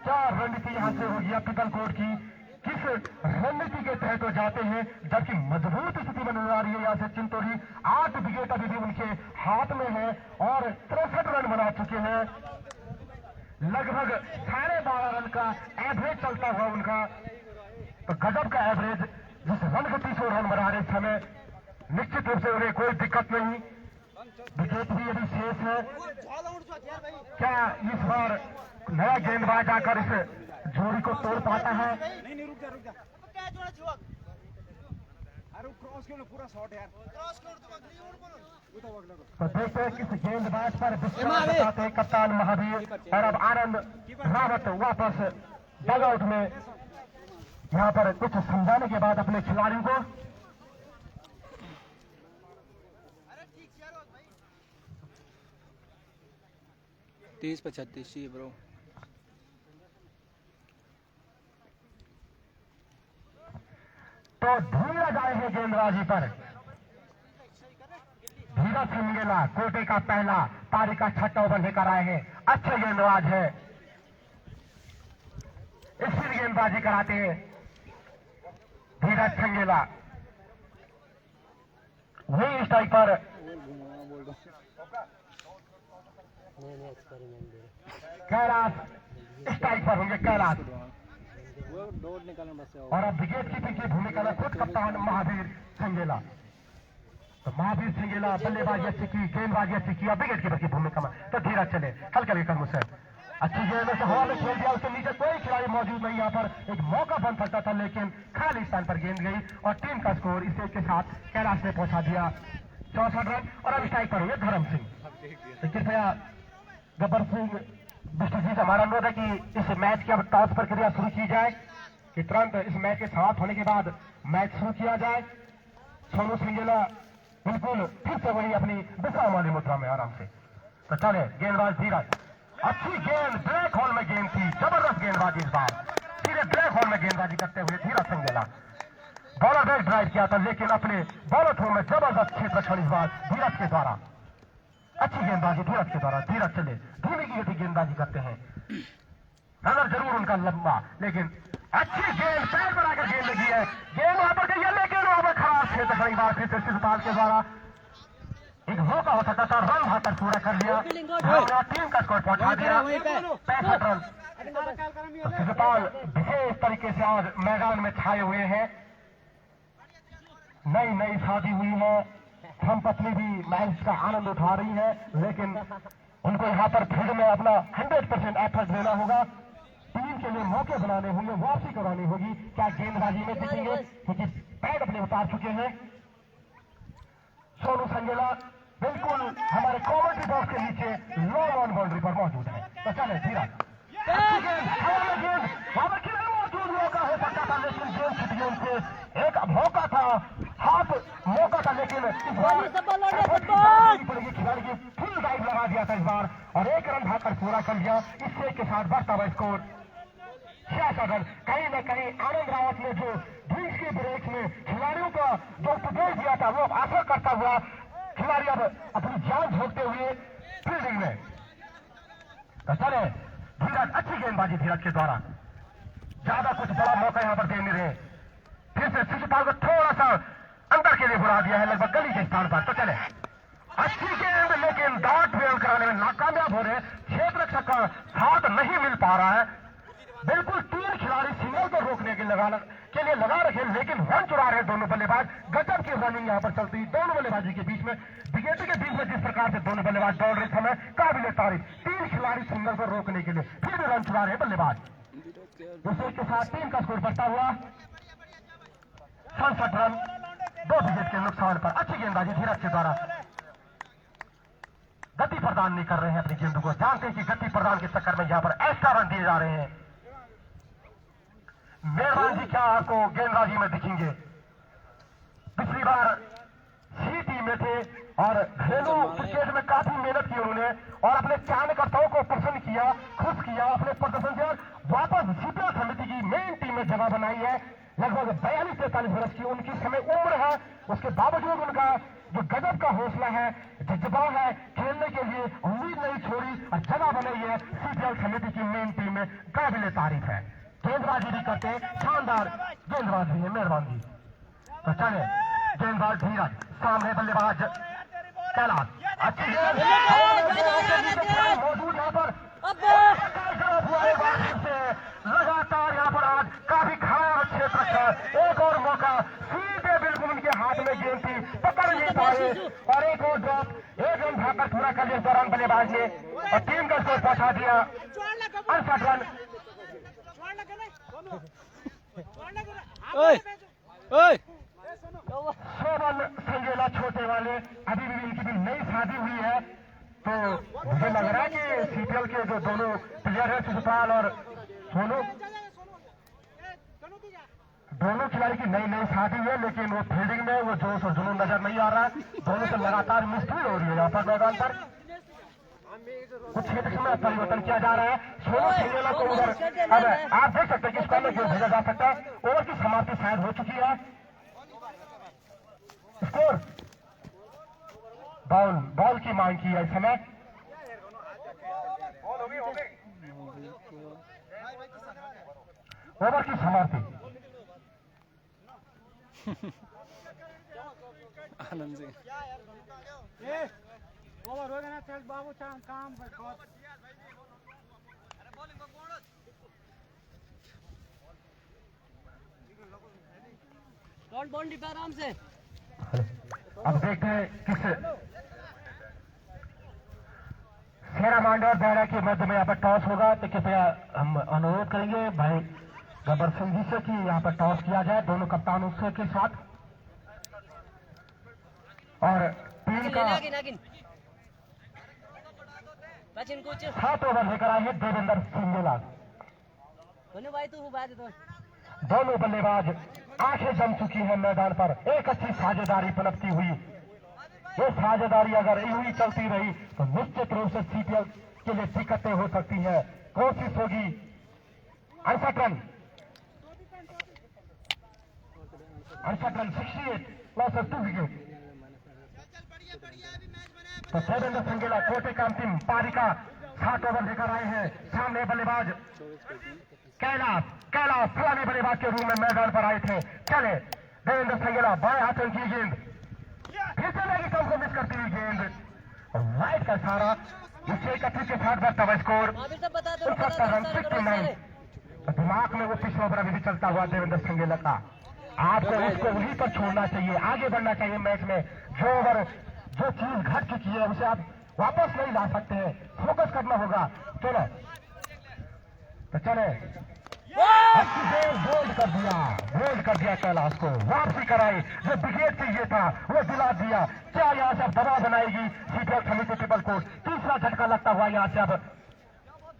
क्या रणनीति यहाँ से होगी पितलकोट की, किस रणनीति के तहत वो जाते हैं। जबकि मजबूत स्थिति में नजर आ रही है यहाँ से चिंतोरी। 8 विकेट अभी भी उनके हाथ में है और 63 रन बना चुके हैं। लगभग 12.5 रन का एवरेज चलता हुआ उनका, तो गजब का एवरेज। जिस रन गति से रन बना रहे समय निश्चित रूप से उन्हें कोई दिक्कत नहीं। विकेट भी अभी शेष है। क्या इस बार नया गेंदबाज आकर इस जोड़ी को तोड़ पाता है? नहीं रुक जा अरे क्रॉस क्यों पूरा शॉट यार, क्रॉस तो देखते हैं किस गेंदबाज पर विश्वास बताते हैं कप्तान महावीर। और अब आनंद रावत वापस डगआउट में यहाँ पर कुछ समझाने के बाद अपने खिलाड़ियों को 30 पे 36 चाहिए ब्रो। तो धीरज आए हैं गेंदबाजी पर। धीरज सिंगेला कोटे का पहला, पारी का 6वां ओवर लेकर आए हैं। अच्छे गेंदबाज है, स्पिन गेंदबाजी कराते हैं धीरज सिंगेला। वही स्ट्राइक पर कैलाश स्ट्राइक पर होंगे कैलाश। और अब विकेट कीपिंग की भूमिका में खुद कप्तान महावीर सिंगेला। तो महावीर सिंगेला बल्लेबाजी अच्छी की, गेंदबाजी अच्छी की, और विकेट कीपर की भूमिका में। तो धीरज चले हल्का लेकर मुझसे अच्छी गेंद से हवा में खेल दिया, उसके नीचे कोई खिलाड़ी मौजूद नहीं। यहाँ पर एक मौका बन सकता था लेकिन खाली स्थान पर गेंद गई और टीम का स्कोर इस के साथ कैलाश ने पहुंचा दिया 64 रन। और अब स्ट्राइक पर हुए धर्म सिंह। तो कृपया गब्बर सिंह विष्णु जी से हमारा अनुरोध है कि इस मैच की अब टॉस प्रक्रिया शुरू की जाए, कि तुरंत इस मैच के समाप्त होने के बाद मैच शुरू किया जाए। सोनू सिंगेला बिल्कुल फिर से वही अपनी विश्राम वाली मुद्रा में आराम से। तो चले गेंदबाज धीरज, अच्छी गेंद, ब्लैक होल में गेंद थी, जबरदस्त गेंदबाजी इस बार। सीधे ब्लैक होल में गेंदबाजी करते हुए धीरज सिंगेला। बॉलर बैक ड्राइव किया था लेकिन अपने बॉलर थ्रो में जबरदस्त क्षेत्रक्षण इस बार धीरज के द्वारा। अच्छी गेंदबाजी धीरज के द्वारा। धीरज चले धीमी की गति गेंदबाजी करते हैं। रनर जरूर उनका लंबा, लेकिन अच्छी गेंद पैर पर आकर गेंद लगी है। गेंद वहां पर गई है लेकिन वहां पर खराब क्षेत्रक्षण एक बार फिर से शिवपाल के द्वारा। एक मौका हो सकता था, रन वहां तक पूरा कर लिया, टीम का स्कोर पहुंचा दिया 65 रन। शिवपाल विशेष तरीके से आज मैदान में छाए हुए हैं। नई नई शादी हुई है, धर्मपत्नी भी मैच का आनंद उठा रही है, लेकिन उनको यहाँ पर फील्ड में अपना 100% एफर्ट देना होगा। टीम के लिए मौके बनाने होंगे, वापसी करवानी होगी। क्या गेंदबाजी में दिखेंगे क्योंकि पैड अपने उतार चुके हैं। सोनू संगेला बिल्कुल हमारे कॉमेंट्री बॉक्स के नीचे लॉन्ग ऑन बाउंड्री पर मौजूद है। तो चले धीरज, मौजूद मौका हो सकता था लेकिन गेम छूट गई उनसे। एक मौका था, हाफ मौका था, लेकिन इस बार पड़ेगी खिलाड़ी की फुल ड्राइव लगा दिया था इस बार और एक रन भागकर पूरा कर दिया। इससे के साथ बढ़ता हुआ स्कोर 66 रन। कहीं न कहीं आनंद रावत ने जो बीच के ब्रेक में खिलाड़ियों का जो उपदेश दिया था वो असर करता हुआ खिलाड़ी अब अपनी जान झोंकते हुए फील्डिंग में। तो चले धीरज, अच्छी गेंदबाजी धीरज के द्वारा, ज्यादा कुछ बड़ा मौका यहां पर दे नहीं रहे। फिर से शिशुपाल को थोड़ा सा अंदर के लिए बुला दिया है, लगभग गली के स्थान पर। तो चले अच्छी गेंद, लेकिन डॉट फेल कराने में नाकामयाब हो रहे। क्षेत्र रक्षक का साथ नहीं मिल पा रहा है। बिल्कुल 3 खिलाड़ी सिंगल को रोकने के लिए लगा रखे, लेकिन रन चुरा रहे दोनों बल्लेबाज। गजब की रनिंग यहां पर चलती है दोनों बल्लेबाजी के बीच में, विकेट के बीच में जिस प्रकार से दोनों बल्लेबाज दौड़ रहे समय काबिल तारीफ। 3 खिलाड़ी सिंगल को रोकने के लिए फिर भी रन चुरा रहे बल्लेबाज। दूसरे के साथ टीम का स्कोर बढ़ता हुआ 67 रन 2 विकेट के नुकसान पर। अच्छी गेंदबाजी धीरज के द्वारा, गति प्रदान नहीं कर रहे हैं अपनी गेंद को। जानते हैं कि गति प्रदान के चक्कर में यहां पर एक्स्ट्रा रन दिए जा रहे हैं। मेहरबान जी क्या आपको गेंदबाजी में दिखेंगे? पिछली बार सी टीम में थे और घरेलू क्रिकेट में काफी मेहनत की उन्होंने और अपने चाहकर्ताओं को प्रसन्न किया, खुश किया अपने प्रदर्शन से और वापस सीपीएल समिति की मेन टीम में जगह बनाई है। लगभग 42-43 वर्ष की उनकी समय उम्र है, उसके बावजूद उनका जो गजब का हौसला है, जज्बा है, खेलने के लिए उम्मीद नहीं छोड़ी और जगह बनाई है सीपीएल समिति की मेन टीम में, काबिल तारीफ है। गेंदबाजी भी करते, शानदार गेंदबाज भी है मेहरबान जी। तो चले गेंदबाज धीरज, सामने बल्लेबाज कैलाश, अच्छी गेंद मौजूद यहाँ पर लगातार यहाँ पर आज काफी खराब क्षेत्र है। एक और मौका, सीधे बिल्कुल उनके हाथ में गेंद थी, पकड़ नहीं पाए और एक और ड्रॉप, एक रन भागकर पूरा कर लिया इस दौरान बल्लेबाज ने और टीम का स्कोर पहुंचा दिया 68 रन। शोभन संगेला छोटे वाले, अभी भी इनकी भी नई शादी हुई है, तो मुझे लग रहा है कि सीपीएल के जो दोनों प्लेयर है शिशुपाल और सोनू, दोनों खिलाड़ी की नई शादी हुई है, लेकिन वो फील्डिंग में वो जोश और जुनून नजर नहीं आ रहा है। दोनों से लगातार मिसफील्ड हो रही है यहाँ पर मैदान पर। कुछ क्षेत्र में परिवर्तन किया जा रहा है। सोनू संगेला को उधर अब आप देख सकते हैं कि स्कोर में जो भेजा जा सकता है। ओवर की समाप्ति शायद हो चुकी है। स्कोर बॉल की मांग की है इस समय। ओवर की समाप्ति। आनंद सिंह ओवर हो गया ना, चल बाबू काम कौन बाउंड्री पे आराम से। अब देखते हैं किस शेरा मांडे और बैरा के मध्य में यहाँ पर टॉस होगा, तो कृपया हम अनुरोध करेंगे भाई गब्बर सिंह जी से कि यहाँ पर टॉस किया जाए दोनों कप्तानों से के साथ। और टीम का 7 ओवर लेकर आए हैं देवेंद्र सिंगेला। दोनों बल्लेबाज आंखें जम चुकी हैं मैदान पर, एक अच्छी साझेदारी पनपती हुई। ये साझेदारी अगर यूं चलती रही तो निश्चित रूप से सीपीएल के लिए दिक्कतें हो सकती हैं। कोशिश होगी 68 रन 68 लॉस 2 विकेट। तो देवेंद्र सिंगेला कोटे का अंतिम पारी का 7 ओवर लेकर आए हैं। सामने बल्लेबाज कैलाश सलामी बल्लेबाज के रूप में मैदान पर आए थे। चले देवेंद्र सिंगेला बाएं हाथों की गेंद, फिर चलेगी कम को मिस करती हुई गेंद, राइट का इशारा। 131 के साथ बढ़ता हुआ स्कोर 69 रन 69। दिमाग में वो पिछला ओवर अभी भी चलता हुआ देवेंद्र सिंगेला का। आपको उसको वहीं पर छोड़ना चाहिए, आगे बढ़ना चाहिए मैच में। जो ओवर जो चीज घट चुकी है उसे आप वापस नहीं ला सकते हैं, फोकस करना होगा। चलो तो चले बोल्ड कर दिया कैलाश को, वापसी कराई, जो विकेट चाहिए था वो दिला दिया। क्या यहाँ से अब दबाव बनाएगी सीपीएल समिति ट्रिपल कोट? तीसरा झटका लगता हुआ यहाँ से अब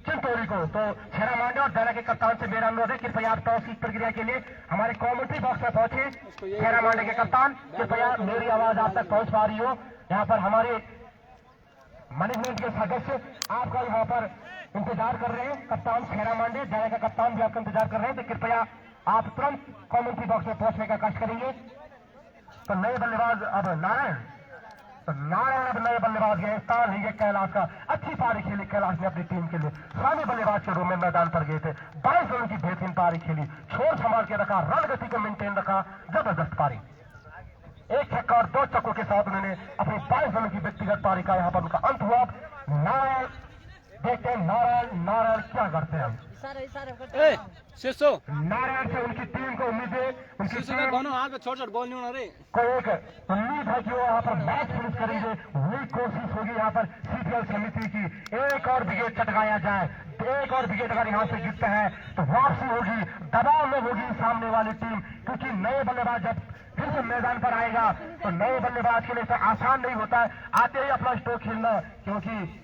चिंतोली को। तो छेरा मांडे और दैना के कप्तान से मेरा अनुरोध है कृपया आप टॉस की प्रक्रिया के लिए हमारे कमेंट्री बॉक्स में पहुंचे। छेरा मांडे के कप्तान कृपया मेरी आवाज आप तक पहुंच पा रही हो, यहाँ पर हमारे मैनेजमेंट के सदस्य आपका यहाँ पर इंतजार कर रहे हैं। कप्तान छेरा मांडे, दैना का कप्तान भी आपका इंतजार कर रहे हैं, तो कृपया आप तुरंत कमेंट्री बॉक्स में पहुंचने का कष्ट करेंगे। तो नए बल्लेबाज अब नारायण, तो नारायण अब नए बल्लेबाज गए, स्थान लीजिए कैलाश का। अच्छी पारी खेली कैलाश ने अपनी टीम के लिए, स्वामी बल्लेबाज के रूप में मैदान पर गए थे। 22 रन की बेहतरीन पारी खेली, छोर संभाल के रखा, रन गति को मेंटेन रखा, जबरदस्त पारी। एक छक्का और 2 चक्कों के साथ उन्होंने अपनी 22 रन की व्यक्तिगत पारी का यहाँ पर उनका अंत हुआ। नारायण देखते हैं नारायण क्या करते हैं। नारायण से उनकी टीम को उम्मीदें, उनकी छोट बॉल नहीं होना रे को एक उम्मीद है कि वो यहाँ पर मैच फिनिश करेंगे। वही कोशिश होगी यहाँ पर सीपीएल समिति की, एक और विकेट चटकाया जाए। एक और विकेट अगर यहाँ से गिरता है तो वापसी होगी, दबाव में होगी सामने वाली टीम, क्योंकि नए बल्लेबाज जब फिर से मैदान पर आएगा तो नए बल्लेबाज के लिए तो आसान नहीं होता है आते ही अपना स्ट्रोक खेलना, क्योंकि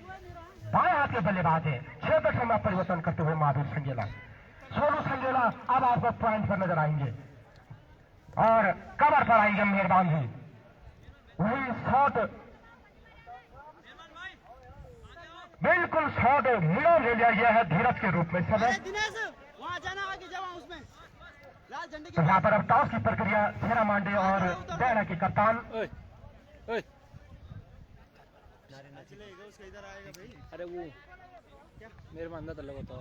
बाएं हाथ के बल्लेबाज है। क्षेत्र में परिवर्तन करते हुए महावीर संगेला, सोनू संगेला अब आपको पॉइंट पर नजर आएंगे और कवर पर आएंगे मेहरबान जी। वही शॉट, बिल्कुल शॉट मिलो ले लिया गया है धीरज के रूप में समय। तो यहाँ पर अब टॉस की प्रक्रिया छेरा मांडे और दैना के कप्तान। अरे वो मेरे में अंदर लगा था।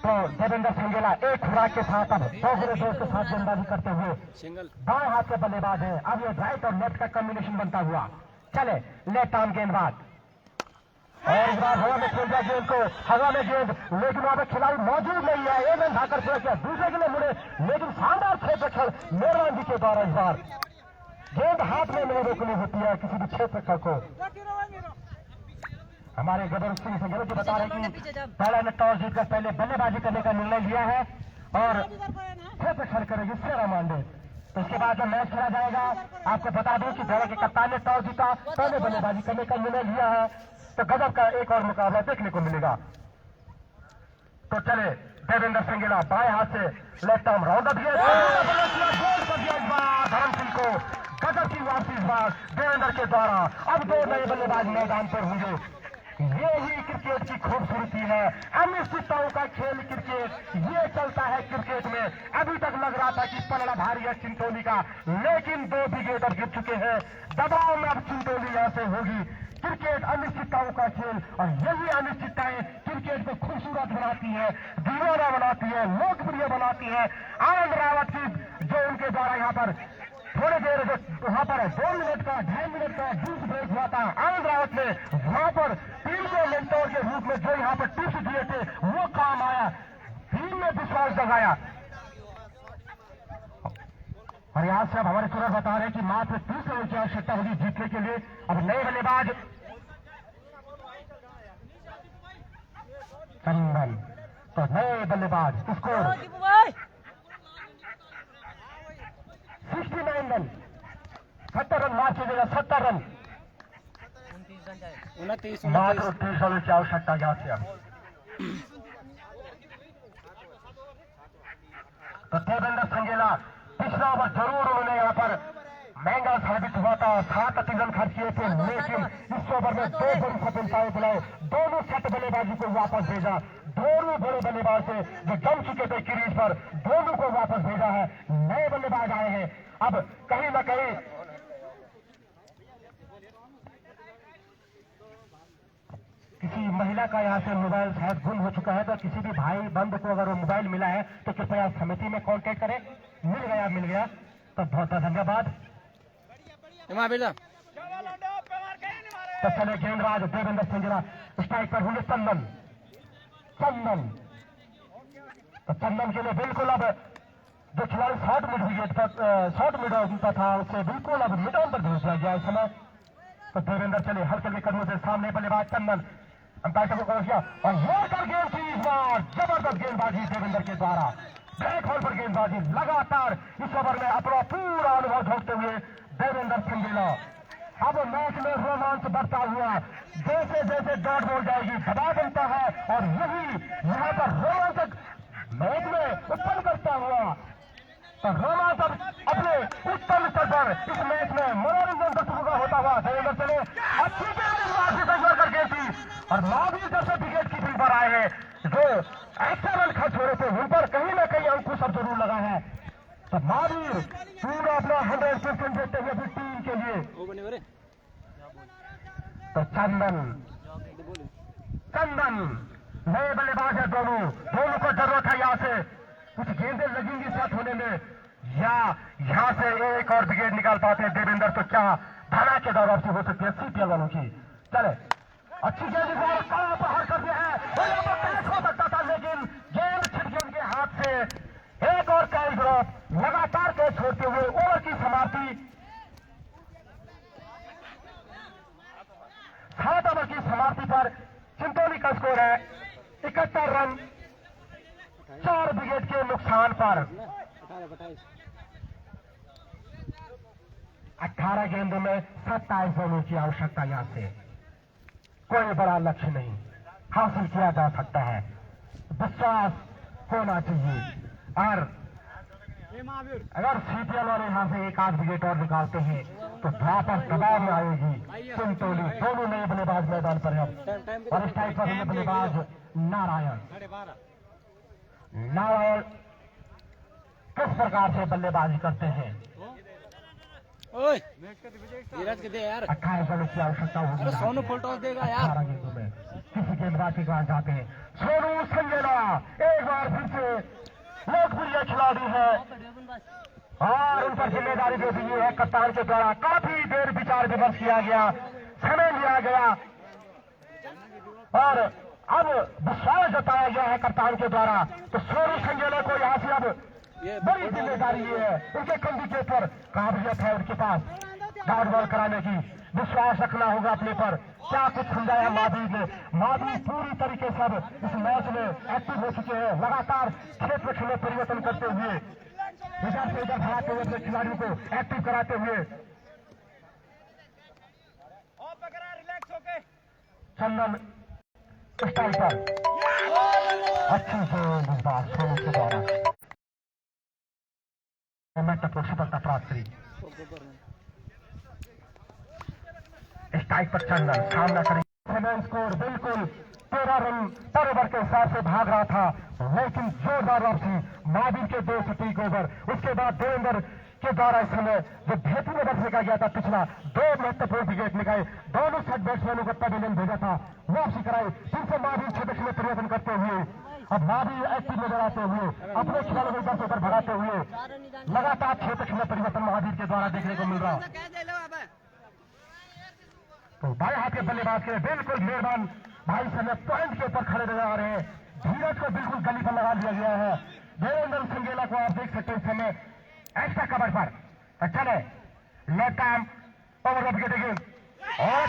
तो देवेंद्र संगेला एक खुराक के साथ अब 2 गुरे 2 के साथ गेंदबाजी करते हुए सिंगल बाएं हाथ के बल्लेबाज है। अब ये राइट और लेफ्ट का कॉम्बिनेशन बनता हुआ चले, लेफ्ट आर्म गेंदबाज और इस बार हवा में खेल दिया गेंद को, हवा में गेंद, लेकिन वहां पर खिलाड़ी मौजूद नहीं है। एक रन भाकर किया, दूसरे के लिए मुड़े, लेकिन शानदार क्षेत्रफल मेहरबान जी के द्वारा इस बार गेंद हाथ में नहीं रोकनी होती है किसी भी क्षेत्रफल को। हमारे गबर सिंह संजय जी बता रहे कि पहले ने टॉस जीतकर पहले बल्लेबाजी करने का निर्णय लिया है और क्षेत्रफल करेगी छेरा मांडे। तो इसके बाद जब मैच खेला जाएगा आपको बता दूं कि दैना के कप्तान ने टॉस जीता, पहले बल्लेबाजी करने का निर्णय लिया है, तो गजब का एक और मुकाबला देखने को मिलेगा। तो चले देवेंद्र संगेला बाएं हाथ से लेफ्ट आर्म राउंड अप किया, गोल कर दिया इस बार धर्म सिंह को। गजब की वापसी इस बार देवेंद्र के द्वारा। अब 2 नए बल्लेबाज मैदान पर होंगे। ये ही क्रिकेट की खूबसूरती है, अनिश्चितताओं का खेल क्रिकेट, ये चलता है क्रिकेट में। अभी तक लग रहा था कि पलड़ा भारी है चिंतोली का, लेकिन 2 विकेट अब गिर चुके हैं। दबाव में अब चिंतोली यहाँ से होगी। क्रिकेट अनिश्चितताओं का खेल, और यही अनिश्चितताएं क्रिकेट को खूबसूरत बनाती है, दीवाना बनाती है, लोकप्रिय बनाती है। आनंद रावत की जो उनके द्वारा यहाँ पर थोड़ी देर वहां पर 2 मिनट का 2.5 मिनट का जूस ब्रेक हुआ था, आनंद रावत ने वहां पर टीम को मेंटोर के रूप में जो यहाँ पर टिप्स दिए थे वो काम आया, टीम में विश्वास जगाया। और यहाँ से अब हमारे सूरज बता रहे हैं कि मात्र 30 रन की आवश्यकता होगी जीतने के लिए। अब नए बल्लेबाज चंदन, तो नए बल्लेबाज स्कोर 69 रन, 70 रन मार्च कीजिएगा, 70 रन, 29 मात्र 30 रन की आवश्यकता यहाँ से। अब तो देवेंद्र संगेला पिछला ओवर जरूर उन्होंने यहाँ पर महंगा साबित हुआ था, 7 रन खर्च किए थे, लेकिन इस ओवर में 2 बड़ी सफलताएं दिलाई। दोनों सेट बल्लेबाजी को वापस भेजा, दोनों बड़े बल्लेबाज थे जो जम चुके थे क्रीज पर, दोनों को वापस भेजा है। नए बल्लेबाज आए हैं। अब कहीं ना कहीं किसी महिला का यहाँ से मोबाइल शायद गुम हो चुका है, तो किसी भी भाई बंद को अगर वो मोबाइल मिला है तो कृपया समिति में कांटेक्ट करें। मिल गया तो बहुत बहुत धन्यवाद। तो चले गेंदबाज देवेंद्र संगेला, स्ट्राइक पर हुए चंदन, तो चंदन के लिए बिल्कुल अब जो खिलाड़ी शॉर्ट मिड विकेट पर था उससे बिल्कुल अब मिड ऑन पर भेज दिया गया इस समय। तो देवेंद्र चले हल्के कदमों से सामने बल्लेबाज चंदन, अंपायर को कॉल किया और मोटर गेंद थी इस बार, जबरदस्त गेंदबाजी देवेंद्र के द्वारा, ब्लैक होल पर गेंदबाजी लगातार इस ओवर में अपना पूरा अनुभव झोंकते हुए देवेंद्र संगेला। अब मैच में रोमांच बढ़ता हुआ, जैसे जैसे डॉट बॉल जाएगी दबाव बनता है और यही यहाँ पर रोमांचक मैच में उत्पन्न करता हुआ तो रोमांच अब अपने उत्तम स्तर पर इस मैच में मनोरंजन दर्शकों का होता हुआ देवेंद्र चले अच्छी गेंद करके थी और महावीर जब से विकेट कीपिंग पर आए हैं जो एक्स्ट्रा रन खर्च हो रहे थे उन पर कहीं ना कहीं अंकुश अब जरूर लगा है। तो महावीर पूरा अपना 100% देते हुए अपनी टीम के लिए। तो चंदन नए बल्लेबाज है, दोनों को जरूरत है यहाँ से कुछ गेंदें लगेंगी सेट होने में या यहाँ से एक और विकेट निकाल पाते हैं देवेंद्र तो क्या धना के दौरान से हो सकती है सीपीएल वालों की। चले अच्छी गेंद बाहर कर दिया है, कैच हो सकता था लेकिन गेंद छिटकी उनके हाथ से, एक और कैच ड्रॉप लगातार कैच छोड़ते हुए ओवर की समाप्ति। 7 ओवर की समाप्ति पर चिंतौली का स्कोर है 71 रन 4 विकेट के नुकसान पर। 18 गेंदों में 27 रनों की आवश्यकता यहाँ से, कोई बड़ा लक्ष्य नहीं हासिल किया जा सकता है, विश्वास होना चाहिए। और अगर सीपीएल वाले यहाँ से एक आध विकेट और निकालते हैं तो वापस दबाव में आएगी चिंतौली। दोनों नए बल्लेबाज मैदान पर है और इस टाइप पर बल्लेबाज नारायण किस प्रकार से बल्लेबाजी करते हैं। यार 28 रनों की आवश्यकता होगी, सोनू फुल टॉस देगा यार। 18 गेंदों में किसी गेंदबाज के कहा जाते हैं सोनू संगेला एक बार फिर से लोकप्रिय खिलाड़ी है और उन पर जिम्मेदारी दे दी है कप्तान के द्वारा। काफी देर विचार विमर्श किया गया, समय लिया गया और अब विश्वास जताया गया है कप्तान के द्वारा। तो सोनू संगेला को यहाँ से अब बड़ी जिम्मेदारी ये है, उनके कंधे के ऊपर काबिलियत है उनके पास डॉट बॉल कराने की, विश्वास रखना होगा अपने पर। क्या कुछ समझाया महावीर ने, महावीर पूरी तरीके से अब इस मैच में एक्टिव हो चुके हैं, लगातार क्षेत्र में परिवर्तन करते हुए इधर से इधर भागते हुए अपने खिलाड़ियों को एक्टिव कराते हुए। चंदन स्टाइल पर अच्छी गेंद इस बार सोनू के द्वारा महत्वपूर्ण सफलता प्राप्त करी। स्ट्राइक पर चंदन सामना करेंगे, स्कोर बिल्कुल 13 रन पर ओवर के हिसाब से भाग रहा था लेकिन जोरदार वापसी महावीर के 2 सटीक ओवर। उसके बाद देवेंद्र के द्वारा इस समय जो भेतू में बस निकाल गया था पिछला 2 महत्वपूर्ण विकेट निकाले, दोनों सेट बैट्समैनों को पवेलियन भेजा था, वापसी कराई, फिर से महावीर क्षेत्र में परिवर्तन करते हुए अब महावीर एक्टिव नजर आते हुए अपने खिलाड़ियों को दस ओवर भगाते हुए लगातार क्षेत्र में परिवर्तन महावीर के द्वारा देखने को मिल रहा। तो बाएं हाथ के बल्लेबाज के बिल्कुल मेहरबान भाई समय पॉइंट के ऊपर खड़े नजर आ रहे हैं, धीरज को बिल्कुल गली पर लगा दिया गया है। देवेंद्र संगेला को आप देख सकते हैं इस समय एक्स्ट्रा कवर पर। तो चले left arm over off gate again और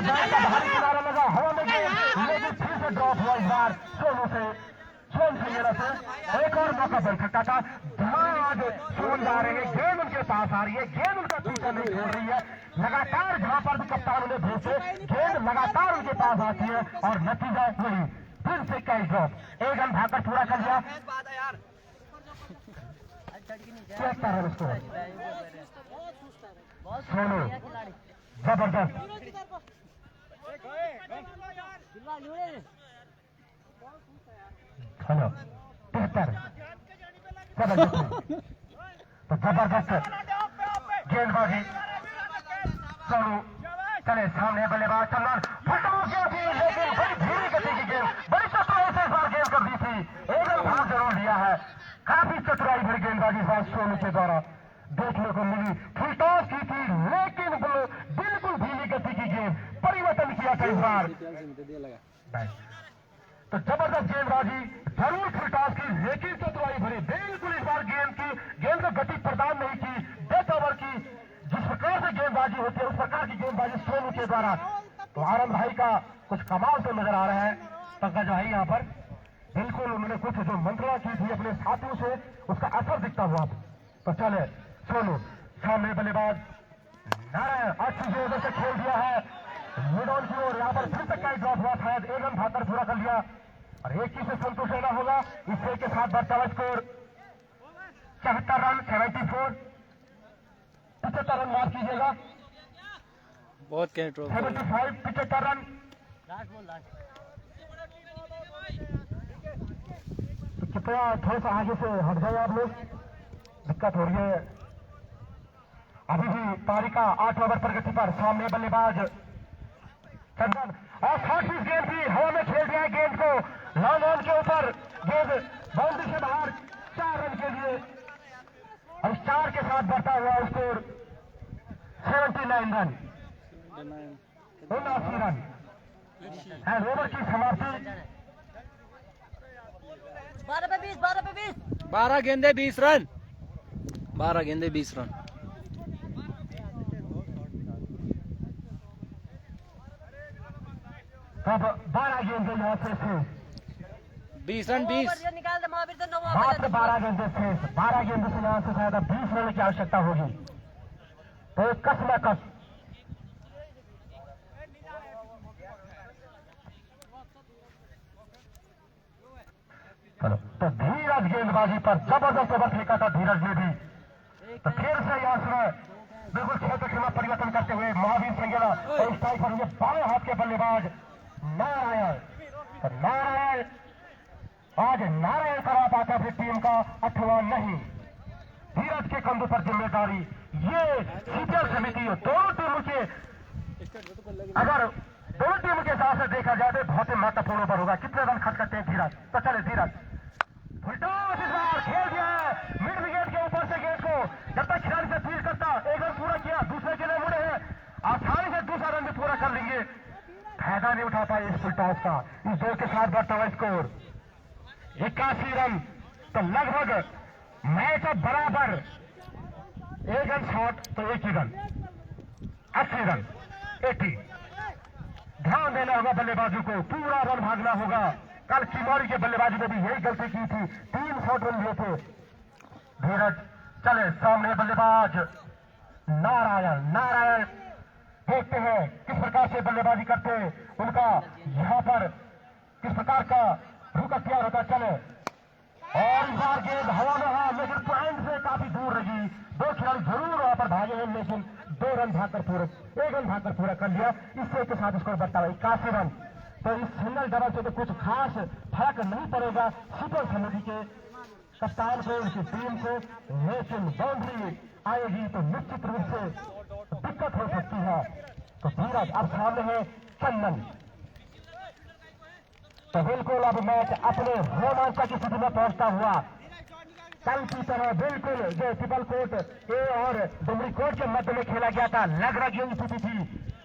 बैट का भारी किनारा लगा हवा में लेकिन फिर से ड्रॉप हुआ इस बार सोनू से, सोन संगेला से। एक और मौका बन सकता था जहां आज सोन जा रहे हैं, गेंद उनके पास आ रही है, गेंद उनका पीछा नहीं छोड़ रही है, लगातार जहां पर भी कप्तान उन्हें भेजे गेंद लगातार उनके पास आती है और नतीजा वही फिर से कैच ड्रॉप। 1 रन भागकर पूरा कर लिया, 73 रन स्कोर। सोनू जबरदस्त हेलो 73 जबरदस्त तो जबरदस्त गेंदबाजी सोनू। चले सामने बल्लेबाज चंदन लेकिन बड़ी धीमी गति की गेंद, बड़ी चतुराई से इस बार गेंद कर दी थी, 1 रन भाग जरूर दिया है। काफी चतुराई भरी गेंदबाजी इस बार सोनू के द्वारा देखने को मिली, फुल टॉस की थी लेकिन बिल्कुल धीमी गति की गेंद, परिवर्तन किया था इस बार। तो जबरदस्त गेंदबाजी जरूर फुल टॉस की लेकिन चतुराई भरी बिल्कुल इस बार गेंद को गति प्रदान नहीं की। 10 ओवर की जिस प्रकार से गेंदबाजी होती है उस प्रकार की गेंदबाजी सोनू के द्वारा तो आनंद भाई का कुछ कमाल से नजर आ रहा है। पंकज भाई यहाँ पर बिल्कुल उन्होंने कुछ जो मंत्रणा की थी अपने साथियों से, उसका असर दिखता हुआ। तो चले सोनू सामने बल्लेबाज नारायण अच्छी जोर से खेल दिया है मिड ऑन की ओर। यहाँ पर फिर तक का ड्रॉप हुआ था, एक रन भागकर पूरा कर लिया और एक ही से संतोष रहना होगा। इससे के साथ बढ़ता हुआ स्कोर 74 रन 74 75 रन माफ कीजिएगा, बहुत कहीं ड्रॉप 75 75 रन। तो कृपया थोड़ा सा आगे से हट जाए आप लोग, दिक्कत हो रही है। अभी भी तारिका 8 ओवर प्रगति पर, सामने बल्लेबाज चंदन और शॉर्ट पिच गेंद भी हवा में खेल दिया है गेंद को लॉन्ग ऑन के ऊपर, गेंद बाउंड्री से बाहर 4 रन के लिए और 4 के साथ बढ़ता हुआ स्कोर 79 रन 79 रन है। ओवर की समाप्ति 12 पे 20 12 गेंदे 20 रन 12 गेंदे 20 रन। अब 12 गेंदे यहाँ से शेष, 20 रन 20 निकाल दे महावीर तो 9 मात्र 12 गेंदे शेष। 12 गेंदे से यहाँ से शायद 20 रन की आवश्यकता होगी। तो कस न कस चलो, तो धीरज गेंदबाजी पर जबरदस्त ओवर फेंका था धीरज ने भी। तो फिर से यहाँ से बिल्कुल क्षेत्र सीमा परिवर्तन करते हुए महावीर संगेला और स्ट्राइक पर हुए बाएं हाथ के बल्लेबाज नारायण। तो नारायण आज नारायण करा पाता फिर टीम का 8वां नहीं। धीरज के कंधों पर जिम्मेदारी, ये सीपीएल समिति दोनों टीमों के, अगर दोनों टीमों के हिसाब से देखा जाए तो बहुत ही महत्वपूर्ण ओवर होगा। कितने रन खर्च करते हैं धीरज। तो चले धीरज फुलटॉस इस बार खेल दिया है मिड विकेट के ऊपर से गेंद को, जब तक खिलाड़ी से फील्ड करता, एक रन पूरा किया, दूसरे के लिए मुड़े हैं, आसानी से दूसरा रन भी पूरा कर लेंगे। फायदा नहीं उठा पाए इस फुलटॉस का। इस 2 के साथ बढ़ता हुआ स्कोर 81 रन। तो लगभग मैच अब बराबर, 1 रन शॉट तो 1 ही रन, 80 रन 80। ध्यान देना होगा बल्लेबाजों को, पूरा रन भागना होगा। कल चिमौरी के बल्लेबाजी ने भी यही गलती की थी, 3 शॉट रन लिए थे। धीरज चले सामने बल्लेबाज नारायण। नारायण देखते हैं किस प्रकार से बल्लेबाजी करते हैं, उनका यहाँ पर किस प्रकार का रुख अख्तियार होता। चले और इस बार गेंद हवा में है, लेकिन पॉइंट से काफी दूर रही। 2 खिलाड़ी जरूर वहां पर भागे हैं, लेकिन 2 रन भागकर पूरे, 1 रन भागकर पूरा कर लिया। इससे के साथ स्कोर बढ़ता है 81 रन। तो इस सिंगल डबल से तो कुछ खास फर्क नहीं पड़ेगा सुपर समिति के कप्तान को, उनकी टीम को, लेकिन बाउंड्री आएगी तो निश्चित रूप से दिक्कत हो सकती है। तो धीरज अब सामने है चंदन। तो बिल्कुल अब मैच अपने रोमांचक की स्थिति में पहुंचता हुआ कल की तरह बिल्कुल जो ट्रिपल कोट ए और डुमरी कोट के मध्य में खेला गया था, लग रहा गेंद स्थिति थी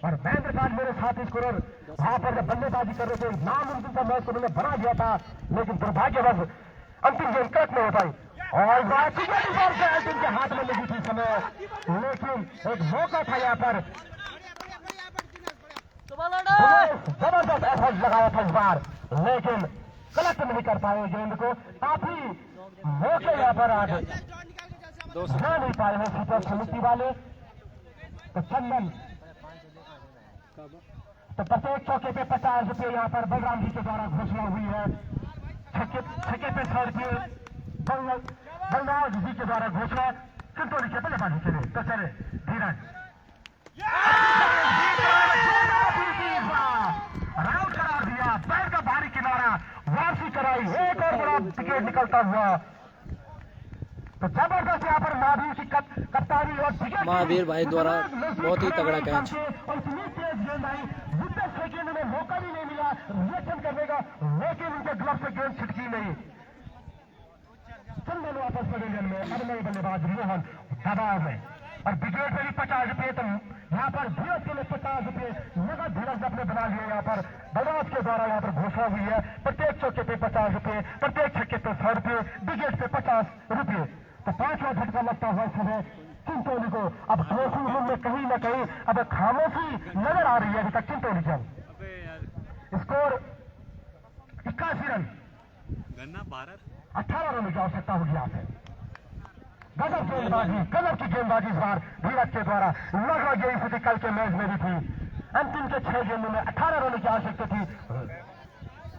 और महेंद्र कांत मेरे साथी स्कोरर वहां पर जब बल्लेबाजी कर रहे थे, नामुमकिन का मैच उन्होंने बना दिया था, लेकिन दुर्भाग्यवश अंतिम गेंद कट नहीं हो पाई और के हाथ में लगी थी समय, लेकिन एक मौका था यहाँ पर जबरदस्त एफर्ट लगाया था इस बार, लेकिन कलेक्ट नहीं कर पाए गेंद को। काफी मौके यहाँ पर आज ध्यान नहीं पाए हैं सुपर समिति वाले। तो चंदन तो प्रत्येक चौके पे 50 रुपये यहाँ पर बलराम जी के द्वारा घोषणा हुई है। छक्के पे 100 रुपये बलराज जी के द्वारा घोषणा चिंतोली के बल्लेबाजी के लिए। तो चले धीरज राउट करार दिया, पैर का भारी किनारा, वापसी कराई, एक और बड़ा विकेट निकलता हुआ। तो जबरदस्त यहाँ पर महावीर की कप्तानी और महावीर भाई द्वारा बहुत ही तगड़ा कैच और इतनी तेज गेंद आई, विकेट सेकंड में मौका भी नहीं मिला रिएक्शन करने का, लेकिन उनके ग्लव से गेंद छिटकी नहीं। चंदन वापस पवेलियन में, अब नए बल्लेबाज मोहन दबाव में और विकेट में भी 50 रुपये। तो यहाँ पर धीरज के लिए 50 रुपये नगद धीरज अपने बना लिए। यहाँ पर बलराज के द्वारा यहाँ पर घोषणा हुई है, प्रत्येक चौके पे 50 रुपये, प्रत्येक छक्के पे 100 रुपये, विकेट पे 50 रुपये। तो 5वां झटका लगता हुआ समय चिंतोली को। अब ड्रेसिंग रूम में कहीं न कहीं अब खामोशी नजर आ रही है अभी तक चिंतोली जंग। स्कोर 81 रन, 18 रन की आवश्यकता होगी यहाँ से। गजब की गेंदबाजी इस बार धीरज के द्वारा। लगभग यही स्थिति कल के मैच में भी थी। अंतिम के 6 गेंदों में 18 रन की आवश्यकता थी।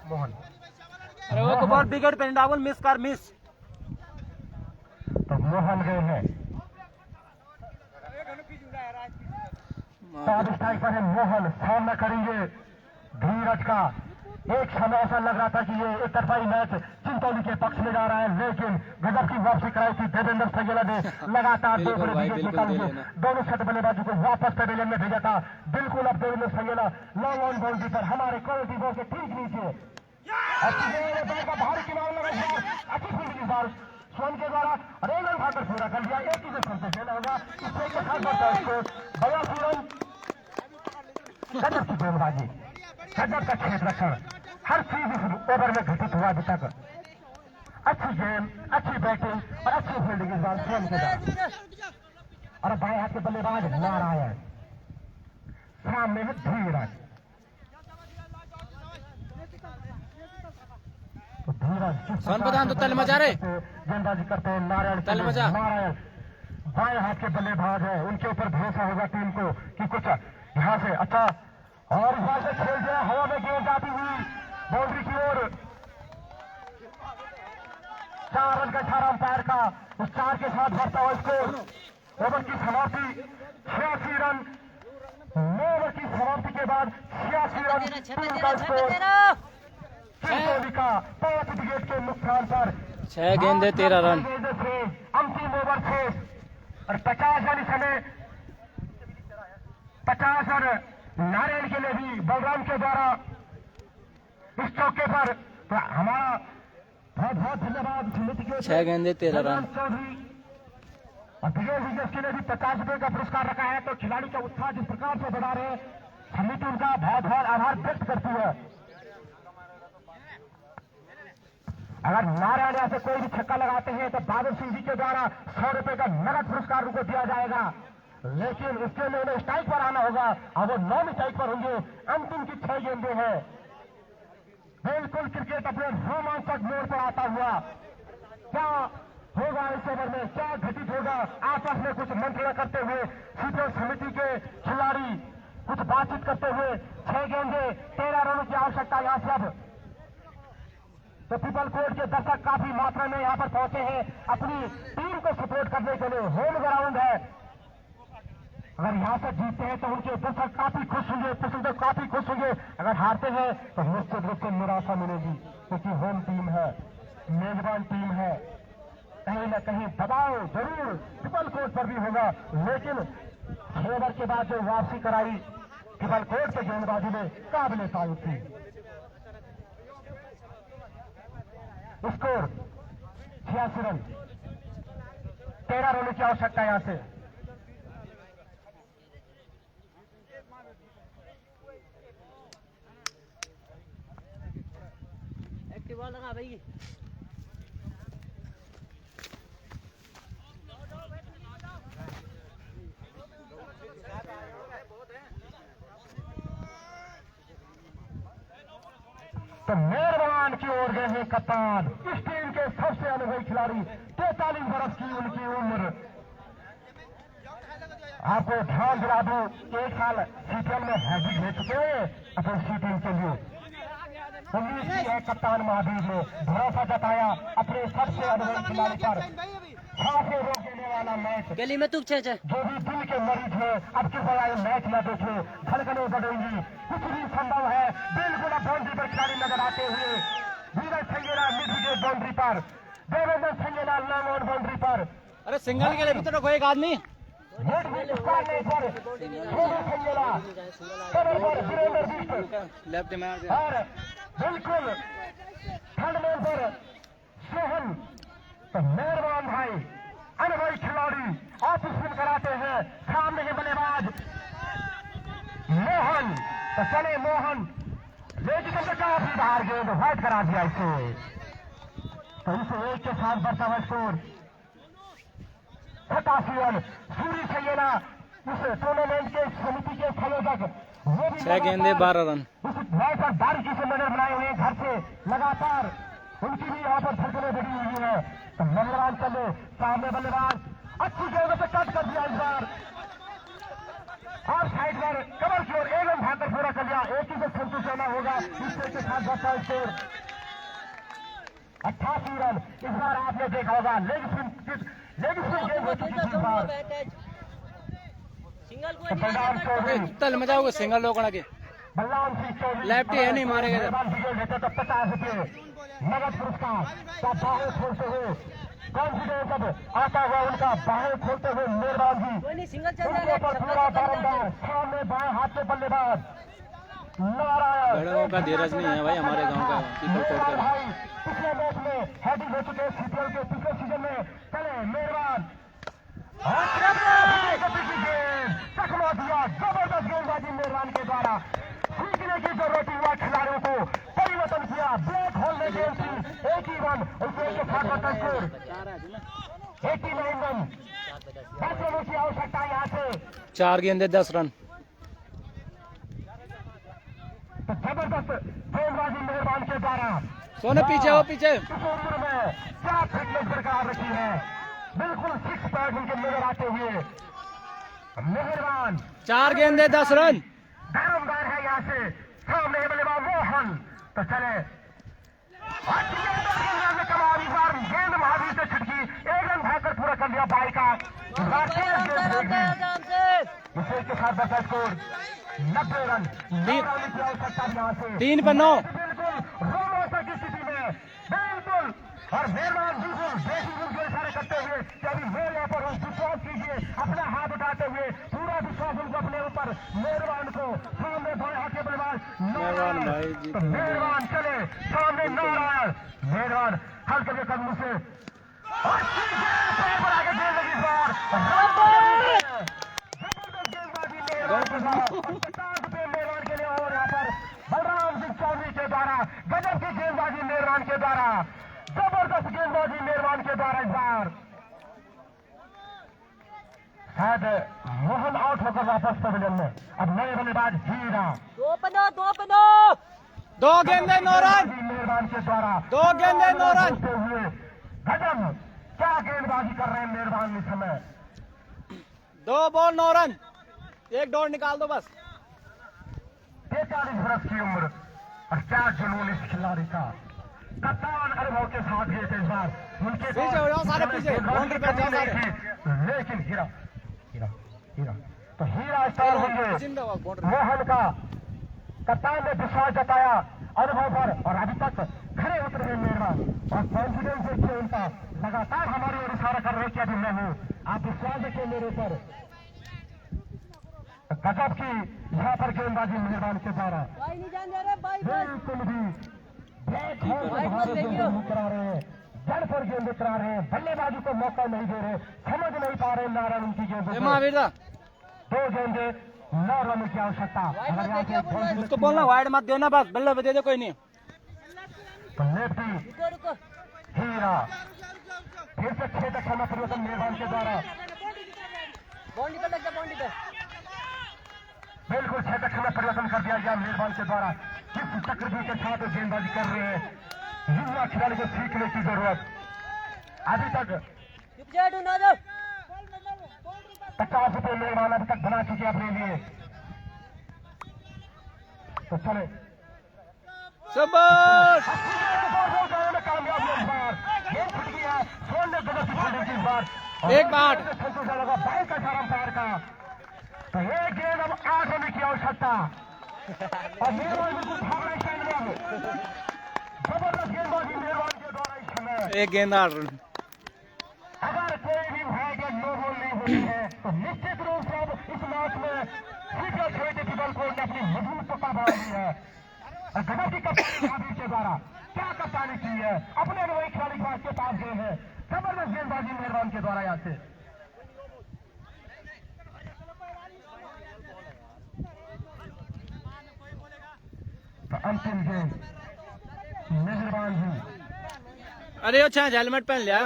मोहन, अरे वो बॉल विकेट पे डाबल मिस कर मिस। तो मोहन गए हैं स्ट्राइक पर है। मोहन सामना करेंगे धीरज का। एक समय ऐसा लग रहा था कि ये एक तरफाई मैच चिंतौली के पक्ष में जा रहा है, लेकिन गजब की वापसी कराई थी देवेंद्र संगेला ने। लगातार दो बड़े विकेट निकाल के दोनों सेट बल्लेबाजों को वापस पवेलियन में भेजा था। बिल्कुल अब Devendra Sangela long on boundary पर हमारे क्वालिटी बॉल के ठीक नीचे भारी किनारे लगा। अच्छी फील्डिंग इस बार स्वयं के द्वारा और एक रन खाकर पूरा कर दिया। एक ही से संतोष लेना होगा इससे के साथ बढ़ता है इसको 82 रन। गजब की गेंदबाजी, गजब का क्षेत्र रक्षण, हर चीज इस ओवर में घटित हुआ अभी तक। अच्छी गेम, अच्छी बैटिंग और अच्छी फील्डिंग इस बार स्वयं के द्वारा। और बाएं हाथ के बल्लेबाज नारायण, सामने है धीरज। तो धीरज सोन प्रधान तो तल मचा रहे गेंदबाजी करते हैं नारायण। तल मचा नारायण बाएं हाथ के बल्लेबाज है, उनके ऊपर भरोसा होगा टीम को कि कुछ यहाँ से अच्छा। और इस बार से खेल दिया, हवा में गेंद जाती हुई बाउंड्री की ओर। 4 रन का 18 अंपायर का उस 4 के साथ बढ़ता हुआ स्कोर। ओवर की समाप्ति 86 रन। 9 ओवर की समाप्ति के बाद 86 रन टीम का स्कोर। चिंतौली का 5 विकेट के नुकसान पर 6 गेंदे 13 रन। अंतिम ओवर शेष और 50 रन इस समय 50 रन नारायण के लिए भी बलराम के द्वारा इस चौके पर। तो हमारा बहुत बहुत धन्यवाद समिति के 6 गेंदे 13 रन। चौधरी और विजय विजय के लिए भी 50 रुपए का पुरस्कार रखा है। तो खिलाड़ी का उत्साह जिस प्रकार से बढ़ा रहे समिति उनका बहुत बहुत आभार व्यक्त करती है। अगर नारायण यहाँ से कोई भी छक्का लगाते हैं तो बादल सिंह जी के द्वारा 100 रुपए का नगद पुरस्कार उनको दिया जाएगा, लेकिन उसके लिए उन्हें स्ट्राइक पर आना होगा और वो 9 स्ट्राइक पर होंगे। अंतिम की 6 गेंदें हैं। बिल्कुल क्रिकेट अपने रोमांचक मोड़ पर आता हुआ। क्या होगा इस ओवर में, क्या घटित होगा? आपस में कुछ मंत्रणा करते हुए सीधे समिति के खिलाड़ी कुछ बातचीत करते हुए 6 गेंदे 13 रनों की आवश्यकता यहाँ से। अब तो पीपल कोर्ट के दर्शक काफी मात्रा में यहाँ पर पहुंचे हैं अपनी टीम को सपोर्ट करने के लिए। होम ग्राउंड है, अगर यहाँ से जीतते हैं तो उनके दर्शक काफी खुश होंगे, पसंद काफी खुश होंगे। अगर हारते हैं तो निश्चित रूप से निराशा मिलेगी, क्योंकि होम टीम है, मेजबान टीम है। कहीं न कहीं दबाव जरूर पीपल कोर्ट पर भी होगा, लेकिन 6 ओवर के बाद जो वापसी कराई पीपल कोर्ट के गेंदबाजी में काबिले तारीफ थी। स्कोर 86 रन, 13 रनों की आवश्यकता यहाँ से। एक्टिव बॉल लगा भाई। तो मेहरबान की ओर गए हैं कप्तान, इस टीम के सबसे अनुभवी खिलाड़ी, 43 वर्ष की उनकी उम्र। आपको ध्यान दिला दूं, 1 साल सीटीएल में हैट्रिक ले चुके हैं अपनी सी टीम के लिए। उम्मीद की है कप्तान महावीर ने भरोसा जताया अपने सबसे अनुभवी खिलाड़ी पर। सांसें रोक देने वाला मैच, गली में तू 6 जो भी दिल के मरीज है अब कृपया ये मैच न देखे, धड़कनें बढ़ेंगी, कुछ भी संभव है। बिल्कुल अब बाउंड्री पर खिलाड़ी नजर आते हुए धीरज संगेला मिड विकेट बाउंड्री पर, Devendra Sangela long on boundary पर। अरे सिंगल के लिए भी तो रखो एक आदमी। नेट भी उतारने पर सोनू संगेला, कमर पर वीरेंद्र बिष्ट लेफ्ट में और बिल्कुल थर्ड पर सोहन। तो मेहरबान भाई अनुभवी खिलाड़ी आप स्पिन कराते हैं। सामने के बल्लेबाज मोहन, तो चले मोहन, लेकिन तो काफी बाहर गेंद व्हाइट करा दिया इसे। तो इसे 1 के साथ बढ़ता हुआ स्कोर 87 रन। सूरी सैयदा उस टूर्नामेंट के समिति के संयोजक वो भी 6 गेंदे 12 रन। उस मैच पर बारीकी से नजर बनाए हुए हैं घर से लगातार उनकी भी यहाँ पर धड़कनें बढ़ी हुई है। तो मेहरबान चले सामने बल्लेबाज अच्छी गेंद से कट कर दिया इस बार और साइड पर कवर की ओर एक रन भाकर पूरा कर लिया। एक ही से संतुष्ट होना होगा इससे के साथ बचा स्कोर 88 रन। इस बार आपने देखा होगा लेग स्पिन गेंद हो चुकी थी इस बार। सिंगल को तो बलराम चौधरी तल मजाओगे सिंगल रोकना के बलराम सिंह चौधरी लेफ्टी है नहीं मारेगा जब। मेहरबान विजय लेते तो 50 रुपये नगद पुरस्कार का बाहें खोलते हुए कॉन्फिडेंस अब आता हुआ उनका बाहें खोलते हुए मेहरबान जी कोई नहीं सिंगल चल उनके जाएगा ऊपर पूरा बारंबार सामने बाएं हाथ से बल्लेबाज नारायण बड़ों का धीरज नहीं है भाई हमारे गांव का पीपल कोट का। भाई पिछले मैच में हेडिंग हो चुके सीपीएल के पिछले सीजन में चले मेहरबान चकमा दिया जबरदस्त गेंदबाजी मेहरबान के द्वारा सीखने की जरूरत हुआ खिलाड़ियों को परिवर्तन किया ब्लैक होल में गेंद थी 81 उसके के साथ बता स्कोर 89 रन 10 रनों की आवश्यकता यहाँ से 4 गेंदे 10 रन। तो जबरदस्त गेंदबाजी मेहरबान के द्वारा सोने पीछे हो पीछे। इस उम्र में क्या फिटनेस बरकरार रखी है बिल्कुल 6 पैक उनके नजर आते हुए मेहरबान 4 गेंदे 10 रन। दारोमदार है यहाँ से सामने है बल्लेबाज मोहन तो चले कमाल इस बार गेंद महावीर से छिटकी एक रन भाकर पूरा कर लिया बाई का विशेष के साथ बचा स्कोर 90 रन 9 रन की आवश्यकता यहाँ से 3 पर 9। बिल्कुल रोमांचक की स्थिति में बिल्कुल और मेहरबान बिल्कुल देशी गुल के इशारे करते हुए कि अभी मेरे यहाँ पर विश्वास कीजिए अपना हाथ उठाते हुए पूरा विश्वास उनको अपने ऊपर मेहरबान को सामने बाएं हाथ के बल्लेबाज मेहरबान भाई जी। तो मेहरबान चले सामने नारायण मेहरबान हल्के के कदम से अच्छी गेंद पैर पर आगे गेंद लगी इस बार जबरदस्त गेंदबाजी मेहरबान के द्वारा 50 रुपये मेहरबान के लिए और यहाँ पर बलराम सिंह चौधरी के द्वारा गजब की गेंदबाजी मेहरबान के द्वारा जबरदस्त गेंदबाजी मेहरबान के द्वारा इस बार शायद मोहन आउट होकर वापस पवेलियन में अब नए बल्लेबाज हीरा 2 गेंदे 9 रन। मेहरबान के द्वारा 2 गेंदे 9 रन। हुए गजब क्या गेंदबाजी कर रहे हैं मेहरबान इस समय 2 बॉल 9 रन। एक दौड़ निकाल दो बस। 43 वर्ष की उम्र और क्या जुनून इस खिलाड़ी का कप्तान अनुभव के साथ गए थे इस बार उनके पीछे हो जाओ सारे पीछे। बाउंड्री पे जाओ सारे। लेकिन हीरा तो हीरा स्टार होंगे जिंदाबाद बाउंड्री। मोहन का कप्तान ने विश्वास जताया अनुभव पर और अभी तक खड़े उतरे हैं मेहरबान और कॉन्फिडेंस देखिए उनका लगातार हमारी ओर इशारा कर रहे हैं कि अभी मैं हूँ आप विश्वास देखिए मेरे ऊपर गजब की यहाँ पर गेंदबाजी मेहरबान के द्वारा बिल्कुल भी ब्लैक होल में हमारे गेंद करा रहे हैं जड़ पर गेंद करा रहे हैं बल्लेबाजी को मौका नहीं दे रहे समझ नहीं पा रहे नारायण उनकी गेंद महावीर दा 2 गेंदे 9 रनों की आवश्यकता अगर यहाँ से उसको बोलना वाइड मत देना बस बल्ले पे दे दे कोई नहीं। तो लेफ्टी हीरा फिर से 6 तक समय परिवर्तन मेहरबान के द्वारा बिल्कुल 6 तक समय परिवर्तन कर दिया गया मेहरबान के द्वारा किस चक्रव्यूह के साथ गेंदबाजी कर रहे हैं युवा खिलाड़ी को सीखने की जरूरत अभी तक 50 रुपये मेहरबान अभी तक बना चुके अपने लिए तो चले शाबाश। कामयाब इस बार गेंद छूट गया सोन ने गलत फील्डिंग की इस बार एक बार संतोष लगा बाइक का इशारा अंपायर का तो ये गेंद अब 8 रन की आवश्यकता और मेहरबान बिल्कुल भाग रहे स्टैंड में जबरदस्त गेंदबाजी मेहरबान के द्वारा इस समय 1 गेंद 8 रन। अगर कोई भी भाई के नो बॉल नहीं होती है तो निश्चित रूप से अब इस मैच में सीकर छोटे पीपल कोर्ट ने अपनी मजबूत पक्का बढ़ा दी है और गजब की कप्तानी महावीर के द्वारा क्या कप्तानी की है अपने अनुभवी खिलाड़ी के पास गए हैं जबरदस्त गेंदबाजी मेहरबान के द्वारा यहाँ से तो अंतिम गेंद मेहरबान जी अरे अच्छा हेलमेट पहन लिया।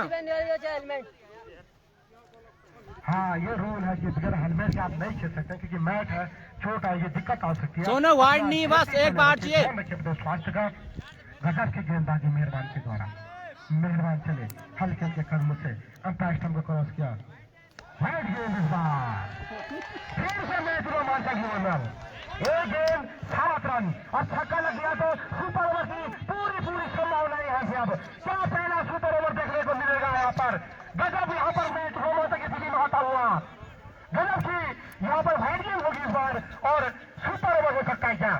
हाँ ये रूल देखिए बगैर हेलमेट के आप नहीं खेल सकते क्योंकि मैच है, चोट है, ये दिक्कत आ सकती है। सोना वाइड नहीं, बस एक बार चाहिए। ध्यान रखिए अपने स्वास्थ्य का। गजब की गेंदबाजी मेहरबान के द्वारा, मेहरबान चले हल्के हल्के कदमों से अंपायर स्टंप को क्रॉस किया। वाइड गेंद इस बार, फिर से मैच रोमांचक हुआ मैच। एक गेंद 7 रन और छक्का लग गया तो सुपर ओवर की पूरी संभावना यहाँ से। अब क्या पहला सुपर ओवर देखने को मिलेगा यहाँ पर। गजब यहाँ पर मैच रोमांचक की स्थिति में आता हुआ। गजब की यहाँ पर वाइड गेंद होगी इस बार और सुपर ओवर हो सकता है क्या।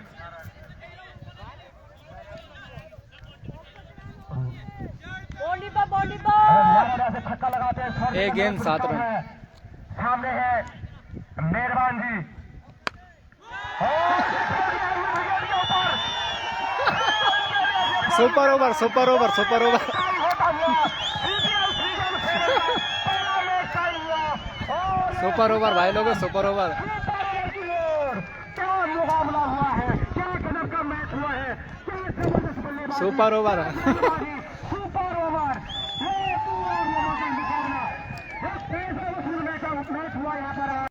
से छक्का लगाते हैं। एक गेंद 7 रन। सामने है मेहरबान जी super over, super over, super over. Super over भाई लोगों, सुपर ओवर। क्या मुकाबला हुआ है, क्या गजब का मैच हुआ है, क्या सुपर ओवर है।